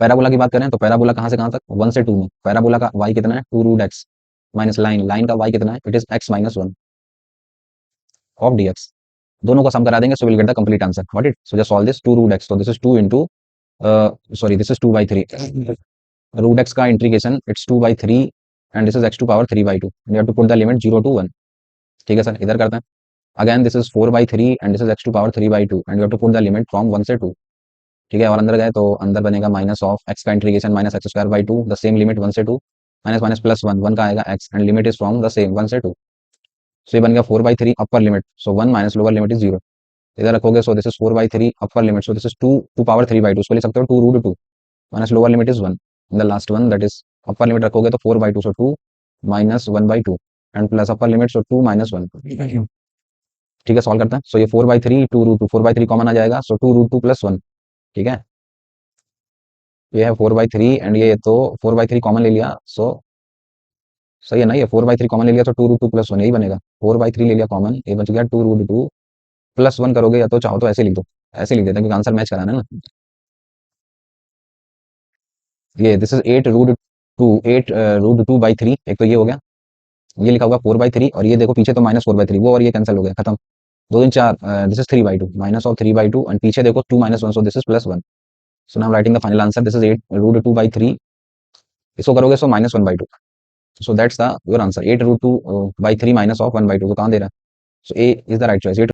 पैराबोला की बात करें तो पैराबोला कहाँ से कहाँ तक, 1 से 2 में पैराबोला का वाई कितना है 2 root x minus line, line का वाई कितना है, it is x minus 1 of d x. दोनों को सम करा देंगे so will get the complete answer, what it. So just solve this 2 root x, तो this is 2 into sorry this is 2/3 root x का integration it's 2/3 and this is x to power 3/2, you have to put the limit 0 to 1, ठीक है sir. इधर करते हैं again, this is 4/3 and this is x to power 3/2 and you have to put the limit from 1 से 2, ठीक है। और अंदर गए तो अंदर बनेगा माइनस ऑफ एक्स का integration minus x square by 2, the same limit 1 से 2 माइनस माइनस प्लस 1, 1 का आएगा X and limit is from the same 1 से 2। सो ये बन गया 4/3 upper limit, so 1 minus lower limit is 0, इधर रखोगे so this is 4/3 upper limit, so this is 2 to power 3/2, उसको लिख सकते हो 2 root 2 minus lower limit is 1, the last one that is upper limit रखोगे तो 4/2, so 2 minus 1/2 and plus upper limit so 2 minus 1, ठीक है। सॉल्व करते हैं, सो ये 4/3 2 रूट 2, 4/3 कॉमन आ जाएगा, सो 2 रूट 2 प्लस 1, ठीक है। ये है 4/3 एंड ये तो 4/3 कॉमन ले लिया, सो सही है ना, ये 4/3 कॉमन ले लिया तो 2 रूट 2 प्लस 1 यही बनेगा। 4/3 ले लिया कॉमन, ये बच गया 2 रूट 2 प्लस 1 करोगे, या तो चाहो तो ऐसे लिख दो, ऐसे लिख देते हैं क्योंकि आंसर मैच कराना है ना। ये दिस इज 8 रूट 2 एक तो ये हो गया, ये लिखा होगा 4/3 और ये देखो पीछे तो -4/3 वो और ये कैंसिल हो गया, खत्म। 2 3 4, this is 3/2 minus of 3/2 and पीछे देखो 2 minus 1, so this is plus 1। So now writing the final answer, this is 8 root 2/3, इसको करोगे so -1/2, so that's the your answer 8 root 2/3 minus of 1/2, तो कहाँ दे रहा है, so A is the right choice.